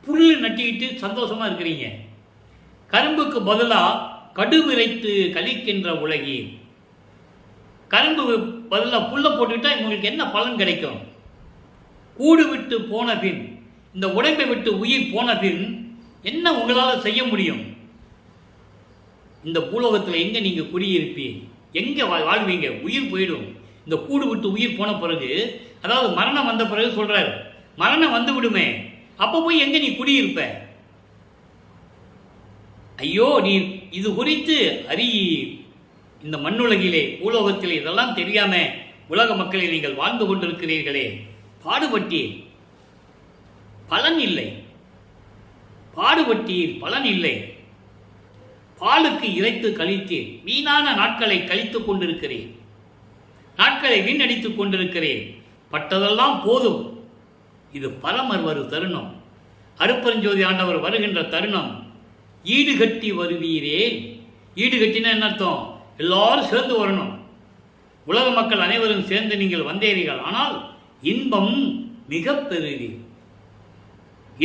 புல் நட்டிக்கிட்டு சந்தோஷமா இருக்கிறீங்க. கரும்புக்கு பதிலாக கடு விரைத்து கழிக்கின்ற உலகி. கரும்பு பதிலாக புல்லை போட்டுக்கிட்டா உங்களுக்கு என்ன பலன் கிடைக்கும்? கூடு விட்டு போன பின், இந்த உடம்பை விட்டு உயிர் போன பின் என்ன உங்களால் செய்ய முடியும்? இந்த பூலோகத்தில் எங்கே நீங்கள் குடியிருப்பீங்க? எங்கே வாழ்வீங்க? உயிர் போயிடும். இந்த கூடு விட்டு உயிர் போன பிறகு, அதாவது மரணம் வந்த பிறகு சொல்றாரு, மரணம் வந்து விடுமே, அப்போ போய் எங்கே நீ குடியிருப்ப? ஐயோ நீ இது குறித்து அறியீர். இந்த மண்ணுலகிலே பூலோகத்தில் இதெல்லாம் தெரியாம உலக மக்களை நீங்கள் வாழ்ந்து கொண்டிருக்கிறீர்களே, பாடுபட்டீர் பலன் இல்லை, பாடுபட்டீர் பலன் இல்லை, பாலுக்கு இறைத்து கழித்தீர், வீணான நாட்களை கழித்துக் கொண்டிருக்கிறேன், நாட்களை வீணடித்துக் கொண்டிருக்கிறேன், பட்டதெல்லாம் போதும், இது பரமர் வரு தருணம், அருப்பெருஞ்சோதி ஆண்டவர் வருகின்ற தருணம், ஈடுகட்டி வருவீரே. ஈடுகட்டினா என்ன அர்த்தம்? எல்லாரும் சேர்ந்து வரணும். உலக மக்கள் அனைவரும் சேர்ந்து நீங்கள் வந்தேறீர்கள். ஆனால் இன்பம் மிக பெறுவீர்,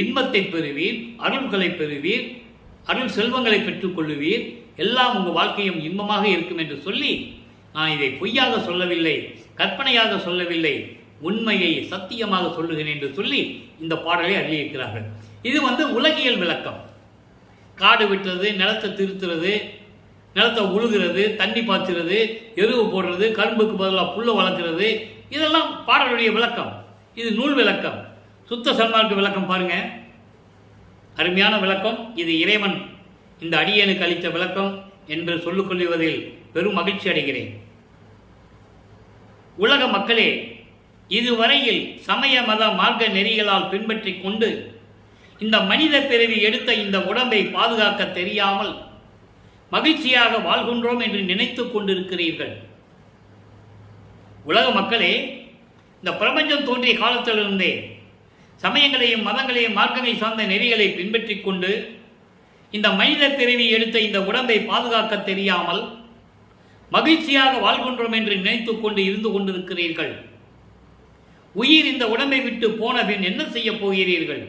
இன்பத்தை பெறுவீர், அருள்களை பெறுவீர், அருள் செல்வங்களை பெற்றுக் கொள்ளுவீர், எல்லாம் உங்கள் வாழ்க்கையும் இன்பமாக இருக்கும் என்று சொல்லி, நான் இதை பொய்யாக சொல்லவில்லை, கற்பனையாக சொல்லவில்லை, உண்மையை சத்தியமாக சொல்லுகிறேன் என்று சொல்லி இந்த பாடலை அள்ளியிருக்கிறார்கள். இது உலகியல் விளக்கம். காடு விட்டுறது, நிலத்தை திருத்துறது, நிலத்தை உழுகிறது, தண்ணி பாய்ச்சுறது, எருவு போடுறது, கரும்புக்கு பதிலாக புல்லை வளர்க்கிறது, இதெல்லாம் பாடலுடைய விளக்கம். இது நூல் விளக்கம். சுத்த சன்மார்க்க விளக்கம் பாருங்க, அருமையான விளக்கம். இது இறைவன் இந்த அடியனுக்கு அளித்த விளக்கம் என்று சொல்லிக் கொள்வதில் பெரும் மகிழ்ச்சி அடைகிறேன். உலக மக்களே, இதுவரையில் சமய மத மார்க்க நெறிகளால் பின்பற்றி கொண்டு இந்த மனித பிறவி எடுத்த இந்த உடம்பை பாதுகாக்க தெரியாமல் மகிழ்ச்சியாக வாழ்கின்றோம் என்று நினைத்துக் கொண்டிருக்கிறீர்கள். உலக மக்களே, இந்த பிரபஞ்சம் தோன்றிய காலத்திலிருந்தே சமயங்களையும் மதங்களையும் மார்க்கங்களை சார்ந்த நெறிகளை பின்பற்றி கொண்டு இந்த மனித பிறவி எடுத்த இந்த உடம்பை பாதுகாக்க தெரியாமல் மகிழ்ச்சியாக வாழ்கின்றோம் என்று நினைத்துக் கொண்டு இருந்து கொண்டிருக்கிறீர்கள். உயிர் இந்த உடம்பை விட்டு போன பின் என்ன செய்ய போகிறீர்கள்?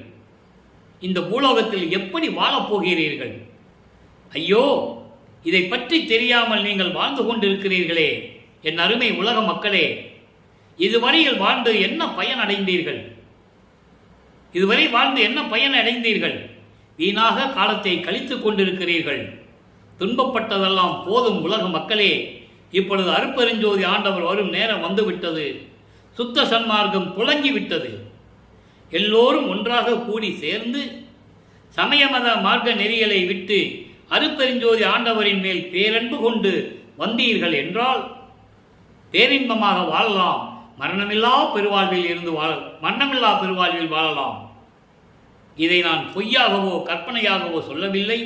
இந்த பூலோகத்தில் எப்படி வாழப் போகிறீர்கள்? ஐயோ, இதை பற்றி தெரியாமல் நீங்கள் வாழ்ந்து கொண்டிருக்கிறீர்களே என் அருமை உலக மக்களே. இதுவரையில் வாழ்ந்து என்ன பயன் அடைந்தீர்கள்? இதுவரை வாழ்ந்து என்ன பயன் அடைந்தீர்கள்? வீணாக காலத்தை கழித்துக் கொண்டிருக்கிறீர்கள். துன்பப்பட்டதெல்லாம் போதும் உலக மக்களே. இப்பொழுது அருப்பெருஞ்சோதி ஆண்டவர் வரும் நேரம் வந்துவிட்டது. சுத்த சன்மார்க்கம் துளங்கிவிட்டது. எல்லோரும் ஒன்றாக கூடி சேர்ந்து சமய மத மார்க்க நெறிகளை விட்டு அருப்பெருஞ்சோதி ஆண்டவரின் மேல் பேரன்பு கொண்டு வந்தீர்கள் என்றால் பேரின்பமாக வாழலாம். மரணமில்லா பெருவாழ்வில் மரணமில்லா பெருவாழ்வில் வாழலாம். இதை நான் பொய்யாகவோ கற்பனையாகவோ சொல்லவில்லை.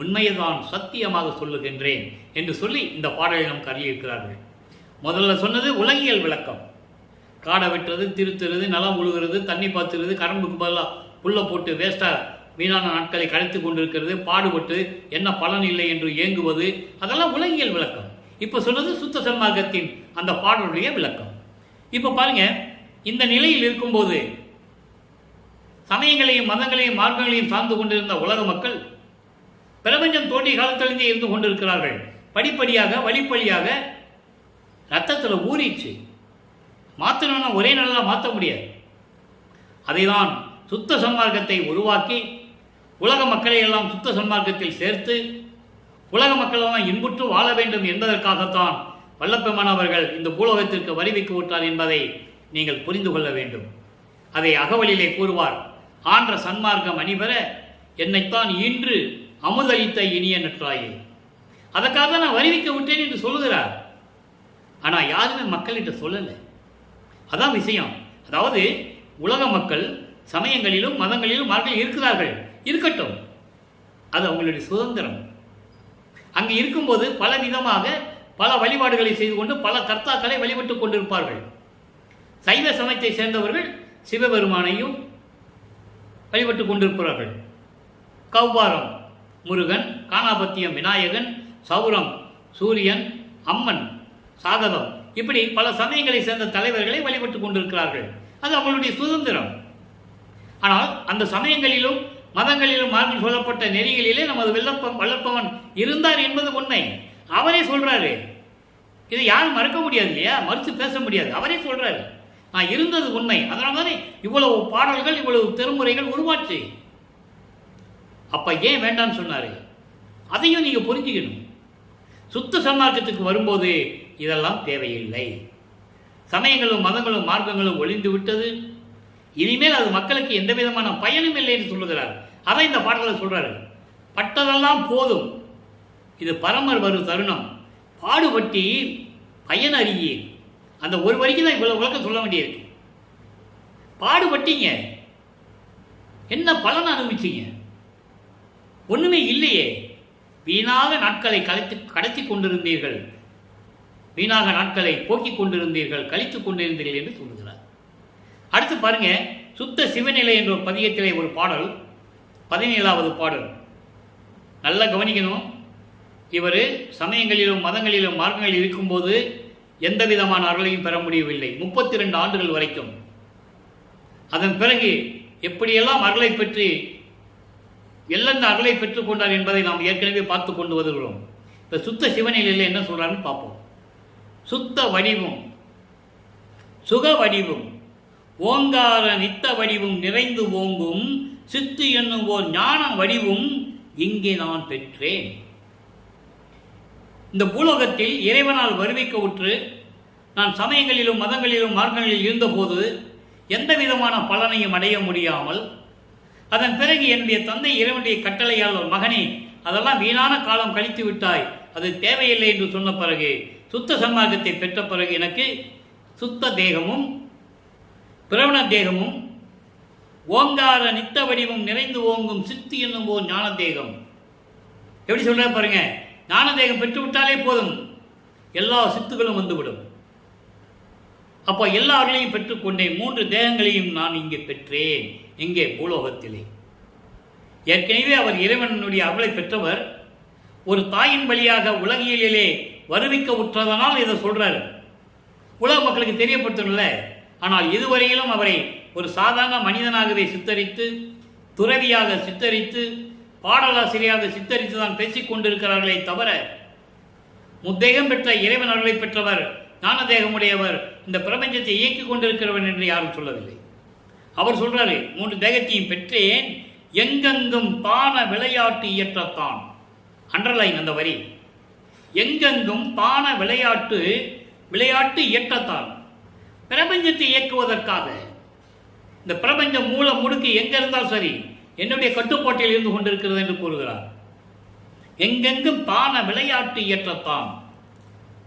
உண்மையைதான் சத்தியமாக சொல்லுகின்றேன் என்று சொல்லி இந்த பாடலை நமக்கு அருளியிருக்கிறார்கள். முதல்ல சொன்னது உலகியல் விளக்கம். காடை வெட்டுறது, திருத்துறது, நிலம் உழுகிறது, தண்ணி பாத்துறது, கரம்புக்கு பதிலாக புல்லை போட்டு வேஸ்ட்டாக வீணான நாட்களை கழித்து கொண்டிருக்கிறது, பாடுபட்டு என்ன பலன் இல்லை என்று ஏங்குவது, அதெல்லாம் உலகியல் விளக்கம். இப்போ சொன்னது சுத்த சன்மார்க்கத்தின் அந்த பாடலுடைய விளக்கம். இப்போ பாருங்க, இந்த நிலையில் இருக்கும்போது சமயங்களையும் மதங்களையும் மார்க்கங்களையும் சார்ந்து கொண்டிருந்த உலக மக்கள் பிரபஞ்சம் தோன்றிய காலத்திலிருந்தே இருந்து கொண்டிருக்கிறார்கள். படிப்படியாக வழிப்படியாக ரத்தத்தில் ஊறிச்சு. மாற்றணும்னா ஒரே நாளில் மாற்ற முடியாது. அதைதான் சுத்த சன்மார்க்கத்தை உருவாக்கி உலக மக்களை எல்லாம் சுத்த சன்மார்க்கத்தில் சேர்த்து உலக மக்களெல்லாம் இன்புற்று வாழ வேண்டும் என்பதற்காகத்தான் வல்லப்பெருமான் அவர்கள் இந்த பூலோகத்திற்கு வருவிக்கு விட்டார் என்பதை நீங்கள் புரிந்து கொள்ள வேண்டும். அதை அகவலிலே கூறுவார். ஆன்ற சன்மார்க்கம் அணிபெற என்னைத்தான் இன்று அமுதளித்த இனிய நற்றாயே. அதற்காக நான் வருவிக்க விட்டேன் என்று சொல்லுகிறார். ஆனால் யாருமே மக்கள்கிட்ட சொல்லலை. அதான் விஷயம். அதாவது உலக மக்கள் சமயங்களிலும் மதங்களிலும் மார்க்கங்கள் இருக்கிறார்கள், இருக்கட்டும், அது அவங்களுடைய சுதந்திரம். அங்கு இருக்கும்போது பல விதமாக பல வழிபாடுகளை செய்து கொண்டு பல கர்த்தாக்களை வழிபட்டுக் கொண்டிருப்பார்கள். சைவ சமயத்தை சேர்ந்தவர்கள் சிவபெருமானையும் வழிபட்டுக் கொண்டிருக்கிறார்கள். கௌபாரம் முருகன், காணாபத்தியம் விநாயகன், சௌரம் சூரியன், அம்மன், சாகதம், இப்படி பல சமயங்களை சேர்ந்த தலைவர்களை வழிபட்டுக் கொண்டிருக்கிறார்கள். அது அவர்களுடைய சுதந்திரம். ஆனால் அந்த சமயங்களிலும் மதங்களிலும் மார்பில் சொல்லப்பட்ட நெறிகளிலே நமது வல்லப்பவன் இருந்தார் என்பது உண்மை. அவரே சொல்றாரு. இதை யாரும் மறுக்க முடியாது இல்லையா, மறுத்து பேச முடியாது. அவரே சொல்றாரு, நான் இருந்தது உண்மை. அதனால தானே இவ்வளவு பாடல்கள், இவ்வளவு திருமுறைகள் உருவாச்சு. அப்ப ஏன் வேண்டாம்னு சொன்னாரு? அதையும் நீங்க புரிஞ்சுக்கணும். சுத்த சன்மார்க்கத்துக்கு வரும்போது இதெல்லாம் தேவையில்லை. சமயங்களும் மதங்களும் மார்க்கங்களும் ஒளிந்து விட்டது. இனிமேல் அது மக்களுக்கு எந்த விதமான பயனும் இல்லை என்று சொல்லுகிறார். அதை இந்த பாடலில் சொல்றாரு. பட்டதெல்லாம் போதும், இது பரமர் வரும் தருணம், பாடுபட்டி பயன் அறியே. அந்த ஒரு வரிக்கு தான் இவ்வளவு விளக்கம் சொல்ல வேண்டியிருக்கு. பாடுபட்டீங்க, என்ன பலன் அனுபவிச்சீங்க? ஒண்ணுமே இல்லையே. வீணாக நாட்களை கடத்தி கொண்டிருந்தீர்கள், வீணாக நாட்களை போக்கிக் கொண்டிருந்தீர்கள், கழித்துக் கொண்டிருந்தீர்கள் என்று சொல்லுகிறார். அடுத்து பாருங்க, சுத்த சிவநிலை என்ற ஒரு பதிகத்திலே ஒரு பாடல், 17வது பாடல். நல்லா கவனிக்கணும். இவர் சமயங்களிலும் மதங்களிலும் மார்க்கங்களில் இருக்கும்போது எந்த விதமான அருளையும் பெற முடியவில்லை, 32 ஆண்டுகள் வரைக்கும். அதன் பிறகு எப்படியெல்லாம் அருளை பெற்று எல்லெந்த அருளை பெற்றுக் கொண்டார் என்பதை நாம் ஏற்கனவே பார்த்து கொண்டு வருகிறோம். இந்த சுத்த சிவநிலையில் என்ன சொல்றாருன்னு பார்ப்போம். சுத்த வடிவும் சுக வடிவும் ஓங்கார நித்த வடிவும் நிறைந்து ஓங்கும் சித்து என்னும் ஓர் ஞான வடிவும் இங்கே நான் பெற்றேன். இந்த பூலோகத்தில் இறைவனால் வருவிக்க உற்று நான் சமயங்களிலும் மதங்களிலும் மார்க்கங்களில் இருந்தபோது எந்த விதமான பலனையும் அடைய முடியாமல், அதன் பிறகு என்னுடைய தந்தை இறைவனுடைய கட்டளையால் ஒரு மகனே, அதெல்லாம் வீணான காலம் கழித்து விட்டாய், அது தேவையில்லை என்று சொன்ன பிறகு, சுத்த சன்மார்க்கத்தை பெற்ற பிறகு எனக்கு சுத்த தேகமும் பிரவண தேகமும் ஓங்கார நித்த வடிவும் நிறைந்து ஓங்கும் சித்து என்னும் ஓர் ஞான தேகம். எப்படி சொல்ற பாருங்க, ஞான தேகம் பெற்று விட்டாலே போதும், எல்லா சித்துகளும் வந்துவிடும். அப்போ எல்லாரையும் பெற்றுக்கொண்டேன். 3 தேகங்களையும் நான் இங்கே பெற்றேன். எங்கே? பூலோகத்திலே. ஏற்கனவே அவர் இறைவனுடைய அருளை பெற்றவர். ஒரு தாயின் வழியாக உலகியலிலே வருவிக்க உற்றதனால் இதை சொல்றாரு. உலக மக்களுக்கு தெரியப்படுத்தணும்ல. ஆனால் இதுவரையிலும் அவரை ஒரு சாதாரண மனிதனாகவே சித்தரித்து, துறவியாக சித்தரித்து, பாடலாசிரியாக சித்தரித்து தான் பேசிக் கொண்டிருக்கிறார்களே தவிர, முத்தேகம் பெற்ற இறைவன் அருளை பெற்றவர், ஞான தேகமுடையவர், இந்த பிரபஞ்சத்தை இயக்கிக் கொண்டிருக்கிறவன் என்று யாரும் சொல்லவில்லை. அவர் சொல்றாரு, 3 தேகத்தையும் பெற்றேன், எங்கெங்கும் தான விளையாட்டு இயற்றத்தான். அண்டர்லைன் அந்த வரி. எங்கெங்கும் தான விளையாட்டு இயற்றத்தான். பிரபஞ்சத்தை இயக்குவதற்காக. இந்த பிரபஞ்ச மூல முடுக்கு எங்க இருந்தால் சரி, என்னுடைய கட்டுப்பாட்டில் இருந்து கொண்டிருக்கிறது என்று கூறுகிறார். எங்கெங்கும் தான விளையாட்டு இயற்றத்தான்.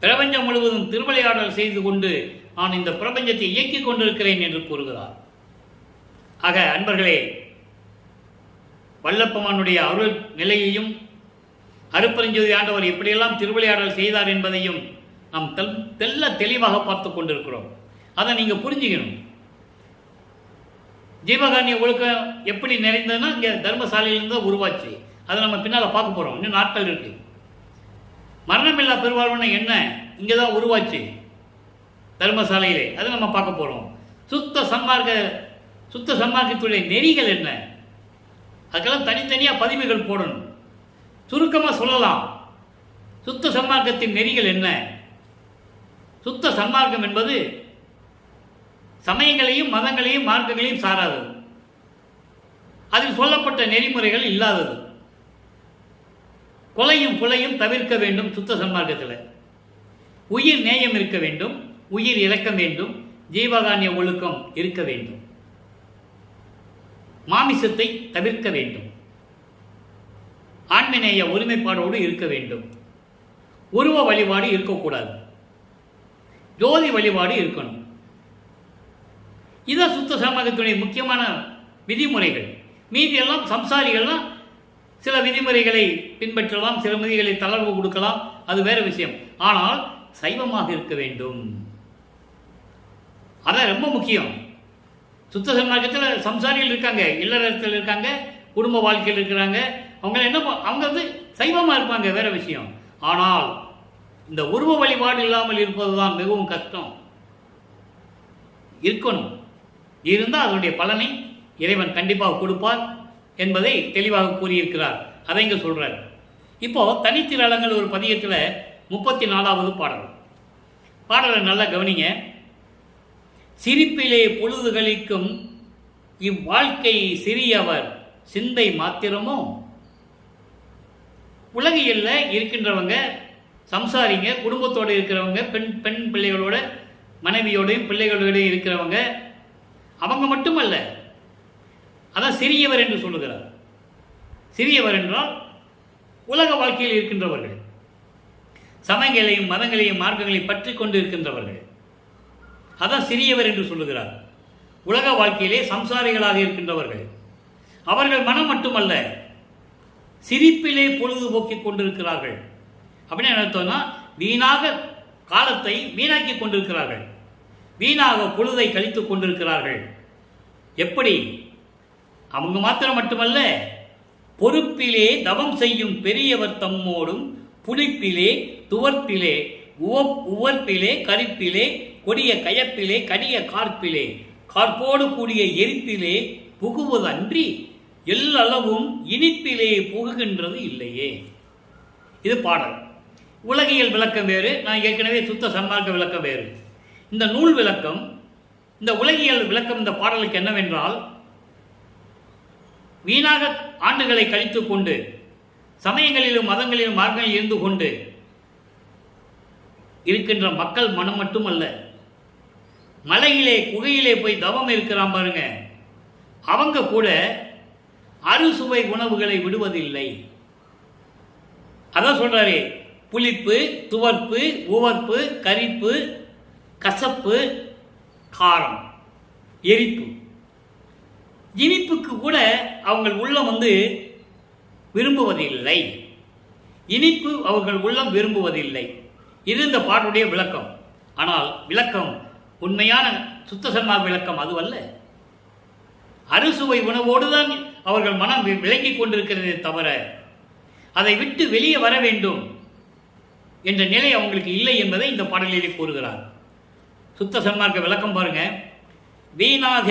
பிரபஞ்சம் முழுவதும் திருவிளையாடல் செய்து கொண்டு நான் இந்த பிரபஞ்சத்தை இயக்கிக் கொண்டிருக்கிறேன் என்று கூறுகிறார். ஆக அன்பர்களே, வல்லப்பெருமானுடைய அருள் நிலையையும் அருட்பெருஞ்சோதி ஆண்டவர் எப்படியெல்லாம் திருவிளையாடல் செய்தார் என்பதையும் நாம் தெளிவாக பார்த்து கொண்டிருக்கிறோம். அதை நீங்கள் புரிஞ்சுக்கணும். ஜீவகாருண்ய ஒழுக்கம் எப்படி நிறைந்ததுன்னா இங்கே தர்மசாலையிலிருந்து தான் உருவாச்சு. அதை நம்ம பின்னால் பார்க்க போகிறோம். இன்னும் நாட்கள் இருக்கு. மரணமில்லா பெருவாழ்வுன்னா என்ன, இங்கே தான் உருவாச்சு தர்மசாலையிலே. அதை நம்ம பார்க்க போகிறோம். சுத்த சன்மார்க்கத்துடைய நெறிகள் என்ன, அதுக்கெல்லாம் தனித்தனியாக பதிவுகள் போடணும். சுருக்கமாக சொல்லலாம், சுத்த சன்மார்க்கத்தின் நெறிகள் என்ன. சுத்த சன்மார்க்கம் என்பது சமயங்களையும் மதங்களையும் மார்க்கங்களையும் சாராதது. அதில் சொல்லப்பட்ட நெறிமுறைகள் இல்லாதது. கொலையும் புலையும் தவிர்க்க வேண்டும். சுத்த சன்மார்க்கத்தில் உயிர் நேயம் இருக்க வேண்டும், உயிர் இறக்கம் வேண்டும், ஜீவகாருண்ய ஒழுக்கம் இருக்க வேண்டும், மாமிசத்தை தவிர்க்க வேண்டும், ஆன்மநேய ஒருமைப்பாடோடு இருக்க வேண்டும், உருவ வழிபாடு இருக்கக்கூடாது, ஜோதி வழிபாடு இருக்கணும். இதான் சுத்த சன்மார்க்கத்துடைய முக்கியமான விதிமுறைகள். மீதியெல்லாம் சம்சாரிகள்லாம் சில விதிமுறைகளை பின்பற்றலாம், சில விதிகளை தளர்வு கொடுக்கலாம், அது வேற விஷயம். ஆனால் சைவமாக இருக்க வேண்டும். அதான் ரொம்ப முக்கியம். சுத்த சன்மார்க்கத்தில் சம்சாரிகள் இருக்காங்க, இல்லறத்தில் இருக்காங்க, குடும்ப வாழ்க்கையில் இருக்கிறாங்க. அவங்க வந்து சைவமாக இருப்பாங்க, வேற விஷயம். ஆனால் இந்த உருவ வழிபாடு இல்லாமல் இருப்பதுதான் மிகவும் கஷ்டம். இருக்கணும். இருந்தால் அதனுடைய பலனை இறைவன் கண்டிப்பாக கொடுப்பார் என்பதை தெளிவாக கூறியிருக்கிறார். அதை இங்கே சொல்கிறார். இப்போ தனித்திரளங்கள் ஒரு பதியத்தில் 34வது பாடலை நல்லா கவனிங்க. சிரிப்பிலே பொழுது கழிக்கும் இவ்வாழ்க்கை சிறியவர் சிந்தை மாத்திரமோ. உலகியல்ல இருக்கின்றவங்க சம்சாரிங்க, குடும்பத்தோடு இருக்கிறவங்க, பெண் பிள்ளைகளோட மனைவியோடையும் பிள்ளைகளோடையும் இருக்கிறவங்க, அவங்க மட்டுமல்ல. அதான் சிறியவர் என்று சொல்லுகிறார். சிறியவர் என்றால் உலக வாழ்க்கையில் இருக்கின்றவர்கள், சமயங்களையும் மதங்களையும் மார்க்கங்களையும் பற்றி கொண்டு இருக்கின்றவர்கள். அதான் சிறியவர் என்று சொல்லுகிறார். உலக வாழ்க்கையிலே சம்சாரிகளாக இருக்கின்றவர்கள். அவர்கள் மனம் மட்டுமல்ல, சிரிப்பிலே பொழுதுபோக்கிக் கொண்டிருக்கிறார்கள். அப்படின்னு என்ன அர்த்தம்னா, வீணாக காலத்தை வீணாக்கி கொண்டிருக்கிறார்கள், வீணாக பொழுதை கழித்துக் கொண்டிருக்கிறார்கள். எப்படி? அவங்க மாத்திரம் மட்டுமல்ல, பொறுப்பிலே தவம் செய்யும் பெரியவர் தம்மோடும் புளிப்பிலே துவர்ப்பிலே உவர்ப்பிலே கரிப்பிலே கொடிய கயப்பிலே கடிய கார்ப்பிலே கார்ப்போடு கூடிய எரிப்பிலே புகுவதன்றி எல்லளவும் இனிப்பிலே புகுகின்றது இல்லையே. இது பாடல். உலகியல் விளக்கம் வேறு, நான் ஏற்கனவே சுத்த சன்மார்க்க விளக்கம் வேறு. இந்த நூல் விளக்கம், இந்த உலகியல் விளக்கம் இந்த பாடலுக்கு என்னவென்றால், வீணாக ஆண்டுகளை கழித்துக் கொண்டு சமயங்களிலும் மதங்களிலும் மார்க்கங்களில் இருந்து கொண்டு இருக்கின்ற மக்கள் மனம் மட்டுமல்ல, மலையிலே குகையிலே போய் தவம் இருக்கிறான் பாருங்க, அவங்க கூட அறுசுவை உணவுகளை விடுவதில்லை. அதான் சொல்றாரு, புளிப்பு துவர்ப்பு உவர்ப்பு கரிப்பு கசப்பு காரம் எரிப்பு இனிப்புக்கு கூட அவங்க உள்ளம் வந்து விரும்புவதில்லை. இனிப்பு அவர்கள் உள்ளம் விரும்புவதில்லை. இது இந்த பாட்டுடைய விளக்கம். ஆனால் விளக்கம், உண்மையான சுத்த சன்மார்க்க விளக்கம் அதுவல்ல. அறுசுவை உணவோடுதான் அவர்கள் மனம் விளங்கிக் கொண்டிருக்கிறதே தவிர அதை விட்டு வெளியே வர வேண்டும் என்ற நிலை அவங்களுக்கு இல்லை என்பதை இந்த பாடலிலே கூறுகிறார். சுத்த சன்மார்க்க விளக்கம் பாருங்க. வீணாக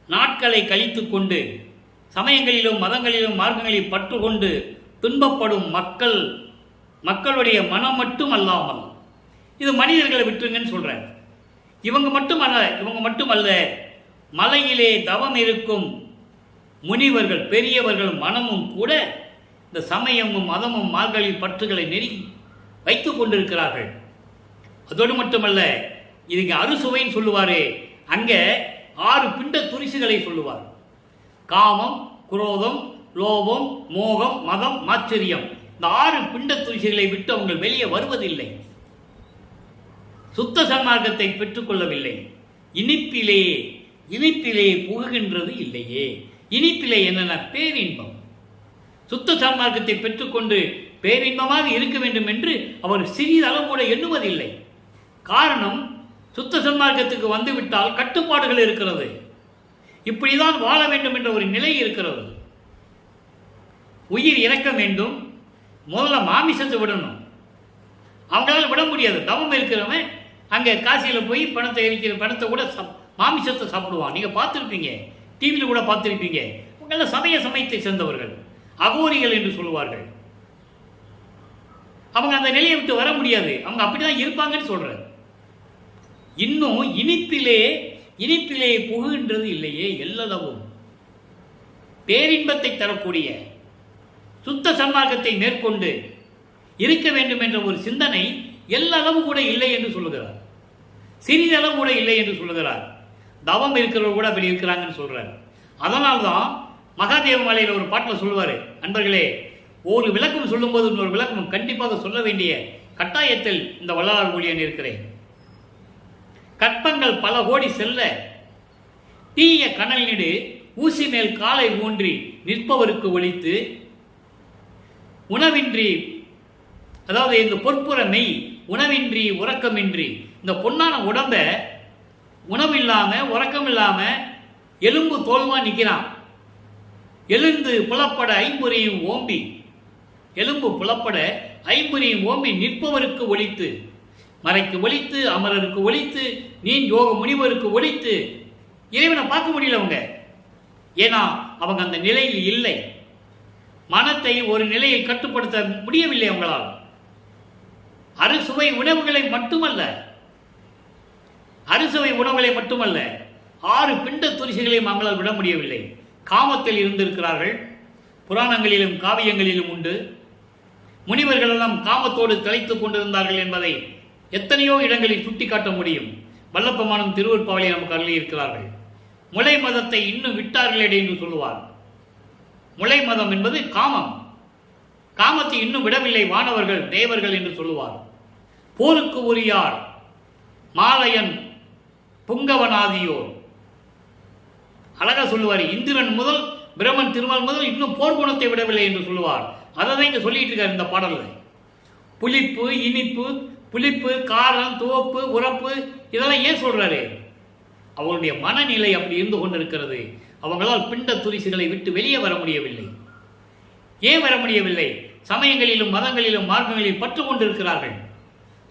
நாட்களை கழித்து கொண்டு சமயங்களிலும் மதங்களிலும் மார்க்கங்களில் பற்று கொண்டு துன்பப்படும் மக்களுடைய மனம் மட்டும் அல்லாமல், இது மனிதர்களை விட்டுருங்கன்னு சொல்றேன். இவங்க மட்டுமல்ல, மலையிலே தவம் இருக்கும் முனிவர்கள் பெரியவர்கள் மனமும் கூட இந்த சமயமும் மதமும் மார்க்கங்களின் பற்றுகளை நெருங்கி வைத்துக் கொண்டிருக்கிறார்கள். அதோடு மட்டுமல்ல, இதுக்கு அறுசுவைன்னு சொல்லுவாரு. அங்கே 6 பிண்ட துரிசுகளை சொல்லுவார். காமம், குரோதம், லோபம், மோகம், மதம், மாச்சரியம். இந்த 6 பிண்ட துரிசுகளை விட்டு அவங்க வெளியே வருவதில்லை. சுத்த சன்மார்க்கத்தை பெற்றுக்கொள்ளவில்லை. இனிப்பிலே புகுகின்றது இல்லையே. இனிப்பிலே என்னென்ன பேரின்பம். சுத்த சன்மார்க்கத்தை பெற்றுக்கொண்டு பேரின்பமாக இருக்க வேண்டும் என்று அவர் சிறிதளவு கூட எண்ணுவதில்லை. காரணம், சுத்த சன்மார்க்கத்துக்கு வந்துவிட்டால் கட்டுப்பாடுகள் இருக்கிறது. இப்படிதான் வாழ வேண்டும் என்ற ஒரு நிலை இருக்கிறது. உயிர் இறக்க வேண்டும், முதல்ல மாமிசத்தை விடணும். அவங்களால விட முடியாது. தவம் இருக்கிறவன் அங்கே காசியில் போய் பணத்தை எரிக்கிற பணத்தை கூட மாமிசத்தை சாப்பிடுவான். நீங்கள் பார்த்துருப்பீங்க, டிவியில் கூட பார்த்துருப்பீங்க. அவங்கள சமயத்தை சேர்ந்தவர்கள், அகோரிகள் என்று சொல்லுவார்கள். அவங்க அந்த நிலையை விட்டு வர முடியாது. அவங்க அப்படிதான் இருப்பாங்கன்னு சொல்றாரு. இன்னும் இனிப்பிலே புகுகின்றது இல்லையே எல்லளவும். பேரின்பத்தை தரக்கூடிய சுத்த சன்மார்க்கத்தை மேற்கொண்டு இருக்க வேண்டும் என்ற ஒரு சிந்தனை எல்லளவு கூட இல்லை என்று சொல்லுகிறார். சிறிதளவு கூட இல்லை என்று சொல்லுகிறார். தவம் இருக்கிறவங்க கூட அப்படி இருக்கிறாங்கன்னு சொல்றார். அதனால்தான் மகாதேவ மலையில் ஒரு பாட்டில் சொல்லுவார், அன்பர்களே, ஒரு விளக்கம் சொல்லும்போது இன்னொரு விளக்கம் கண்டிப்பாக சொல்ல வேண்டிய கட்டாயத்தில் இந்த வள்ளலார் ஊழியன் இருக்கிறேன். கற்பங்கள் பல கோடி செல்ல தீய கனல் நீடு ஊசி மேல் காலை ஊன்றி நிற்பவருக்கு ஒழித்து உணவின்றி, அதாவது இந்த பொற்புற மெய் உணவின்றி உறக்கமின்றி, இந்த பொன்னான உடம்ப உணவு இல்லாம உறக்கம் இல்லாம எலும்பு தோல்மா நிற்கிறான். எழுந்து புலப்பட ஐம்புரியும் ஓம்பி, எலும்பு புலப்பட ஐம்புரியும் ஓம்பி நிற்பவருக்கு ஒழித்து, மறைக்கு ஒழித்து, அமரருக்கு ஒழித்து, நீன் யோக முனிவருக்கு ஒழித்து இறைவனை பார்க்க முடியல அவங்க. ஏன்னா அவங்க அந்த நிலையில் இல்லை. மனத்தை ஒரு நிலையை கட்டுப்படுத்த முடியவில்லை அவங்களால். அறுசுவை உணவுகளை மட்டுமல்ல, 6 பிண்ட துரிசைகளையும் அவங்களால் விட முடியவில்லை. காமத்தில் இருந்திருக்கிறார்கள். புராணங்களிலும் காவியங்களிலும் உண்டு. முனிவர்கள் எல்லாம் காமத்தோடு திளைத்துக் கொண்டிருந்தார்கள் என்பதை எத்தனையோ இடங்களில் சுட்டிக்காட்ட முடியும். வல்லப்பமானும் திருவருட்பாவிலே நமக்கு அருளி இருக்கிறார்கள். முளை மதத்தை இன்னும் விட்டார்களே என்று சொல்லுவார். முளை மதம் என்பது காமம். காமத்தை இன்னும் விடவில்லை வானவர்கள் தேவர்கள் என்று சொல்லுவார். போருக்கு உரியார் மாலையன் புங்கவனாதியோர் அழகா சொல்லுவார். இந்திரன் முதல் பிரம்மன் திருமால் முதல் இன்னும் போர்க்குணத்தை விடவில்லை என்று சொல்லுவார். அதை தான் இங்க சொல்லிட்டு இருக்கார் இந்த பாடல்ல. புளிப்பு, இனிப்பு, புளிப்பு, காரம், துவப்பு, உரப்பு இதெல்லாம் ஏன் சொல்றாரு? அவருடைய மனநிலை அப்படி இருந்து கொண்டிருக்கிறது. அவங்களால் பிண்ட துரிசுகளை விட்டு வெளியே வர முடியவில்லை. ஏன் வர முடியவில்லை? சமயங்களிலும் மதங்களிலும் மார்க்கங்களிலும் பற்று கொண்டிருக்கிறார்கள்.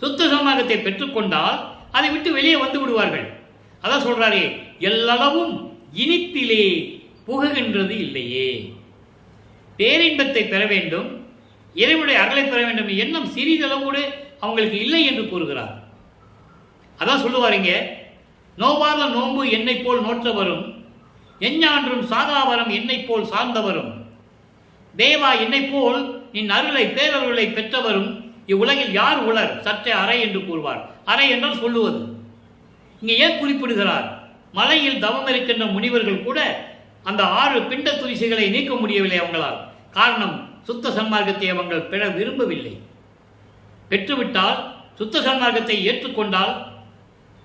சுத்த சன்மார்க்கத்தை பெற்றுக்கொண்டால் அதை விட்டு வெளியே வந்து விடுவார்கள். அதான் சொல்றாரு, எல்லளவும் இனிப்பிலே புகுகின்றது இல்லையே. பேரின்பத்தை பெற வேண்டும், இறைவனுடைய அருளை பெற வேண்டும் எண்ணம் சிறிதளவோடு அவங்களுக்கு இல்லை என்று கூறுகிறார். அதான் சொல்லுவாருங்க, நோவாத நோன்பு என்னை போல் நோற்றவரும், எஞ்ஞான்றும் சாகாவரம் என்னை போல் சார்ந்தவரும், தேவா என்னை போல் நின் அருளை பேரருளை பெற்றவரும் இவ்வுலகில் யார் உளர் சற்றே அறை என்று கூறுவார். அறை என்றால் சொல்லுவது. இங்கே ஏன் குறிப்பிடுகிறார்? மலையில் தவம் இருக்கின்ற முனிவர்கள் கூட அந்த 6 பிண்ட துரிசைகளை நீக்க முடியவில்லை அவங்களால். காரணம், சுத்த சன்மார்க்கத்தை அவங்கள் பெற விரும்பவில்லை. பெற்றுவிட்டால், சுத்த சன்மார்க்கத்தை ஏற்றுக்கொண்டால்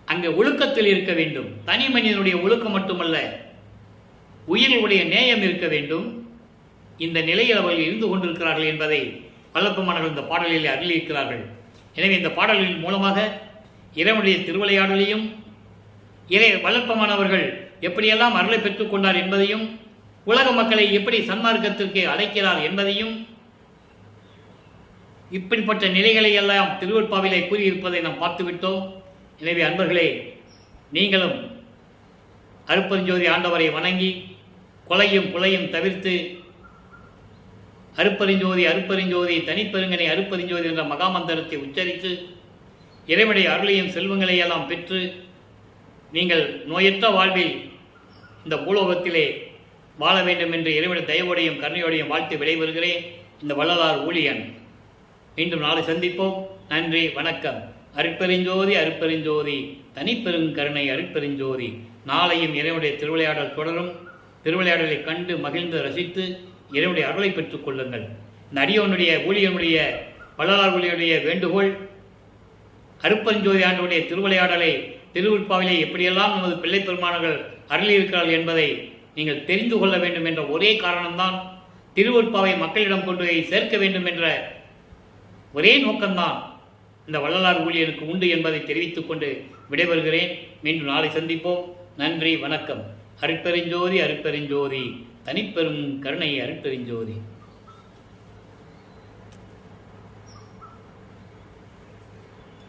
அங்கே ஒழுக்கத்தில் இருக்க வேண்டும். தனி மனிதனுடைய ஒழுக்கம் மட்டுமல்ல, உயிரினுடைய நேயம் இருக்க வேண்டும். இந்த நிலையில் அவர்கள் இருந்து கொண்டிருக்கிறார்கள் என்பதை வல்லப்பமானவர்கள் இந்த பாடலில் அருளியிருக்கிறார்கள். எனவே இந்த பாடல்களின் மூலமாக இறைவனுடைய திருவிளையாடலையும் வல்லப்பமானவர்கள் எப்படியெல்லாம் அருளை பெற்றுக் கொண்டார் என்பதையும், உலக மக்களை எப்படி சன்மார்க்கத்திற்கு அழைக்கிறார் என்பதையும், இப்படிப்பட்ட நிலைகளை எல்லாம் திருவருட்பாவிலே கூறியிருப்பதை நாம் பார்த்துவிட்டோம். எனவே அன்பர்களே, நீங்களும் அருட்பெருஞ்சோதி ஆண்டவரை வணங்கி கொலையும் புலையும் தவிர்த்து அருட்பெருஞ்சோதி அருட்பெருஞ்சோதி தனிப்பெருங்கனை அருட்பெருஞ்சோதி என்ற மகாமந்திரத்தை உச்சரித்து இறைவனுடைய அருளையும் செல்வங்களை எல்லாம் பெற்று நீங்கள் நோயற்ற வாழ்வில் இந்த பூலோகத்திலே வாழ வேண்டும் என்று இறைவனுடைய தயவோடையும் கருணையோடையும் வாழ்த்து விடைபெறுகிறேன். இந்த வள்ளலார் ஊழியன். மீண்டும் நாளை சந்திப்போம். நன்றி, வணக்கம். அருட்பெருஞ்சோதி அருட்பெருஞ்சோதி தனிப்பெருங்கருணை அருட்பெருஞ்சோதி. நாளையும் இறைவனுடைய திருவிளையாடல் தொடரும். திருவிளையாடலை கண்டு மகிழ்ந்து ரசித்து இறைவனுடைய அருளை பெற்றுக் கொள்ளுங்கள். இந்த அடியோனுடைய ஊழியனுடைய வள்ளலார் ஊழியனுடைய வேண்டுகோள், அருட்பெருஞ்சோதி ஆண்டவருடைய திருவிளையாடலை திருவுட்பாவிலே எப்படியெல்லாம் நமது பிள்ளை பெருமானர்கள் அருளியிருக்கிறார்கள் என்பதை நீங்கள் தெரிந்து கொள்ள வேண்டும் என்ற ஒரே காரணம்தான் திருவுட்பாவை மக்களிடம் கொண்டு போய் சேர்க்க வேண்டும் என்ற ஒரே நோக்கம்தான் இந்த வள்ளலார் ஊழியருக்கு உண்டு என்பதை தெரிவித்துக் கொண்டு விடைபெறுகிறேன். மீண்டும் நாளை சந்திப்போம். நன்றி, வணக்கம். அருட்பெருஞ்சோதி அருட்பெருஞ்சோதி, தனிப்பெரும் கருணை அருட்பெருஞ்சோதி.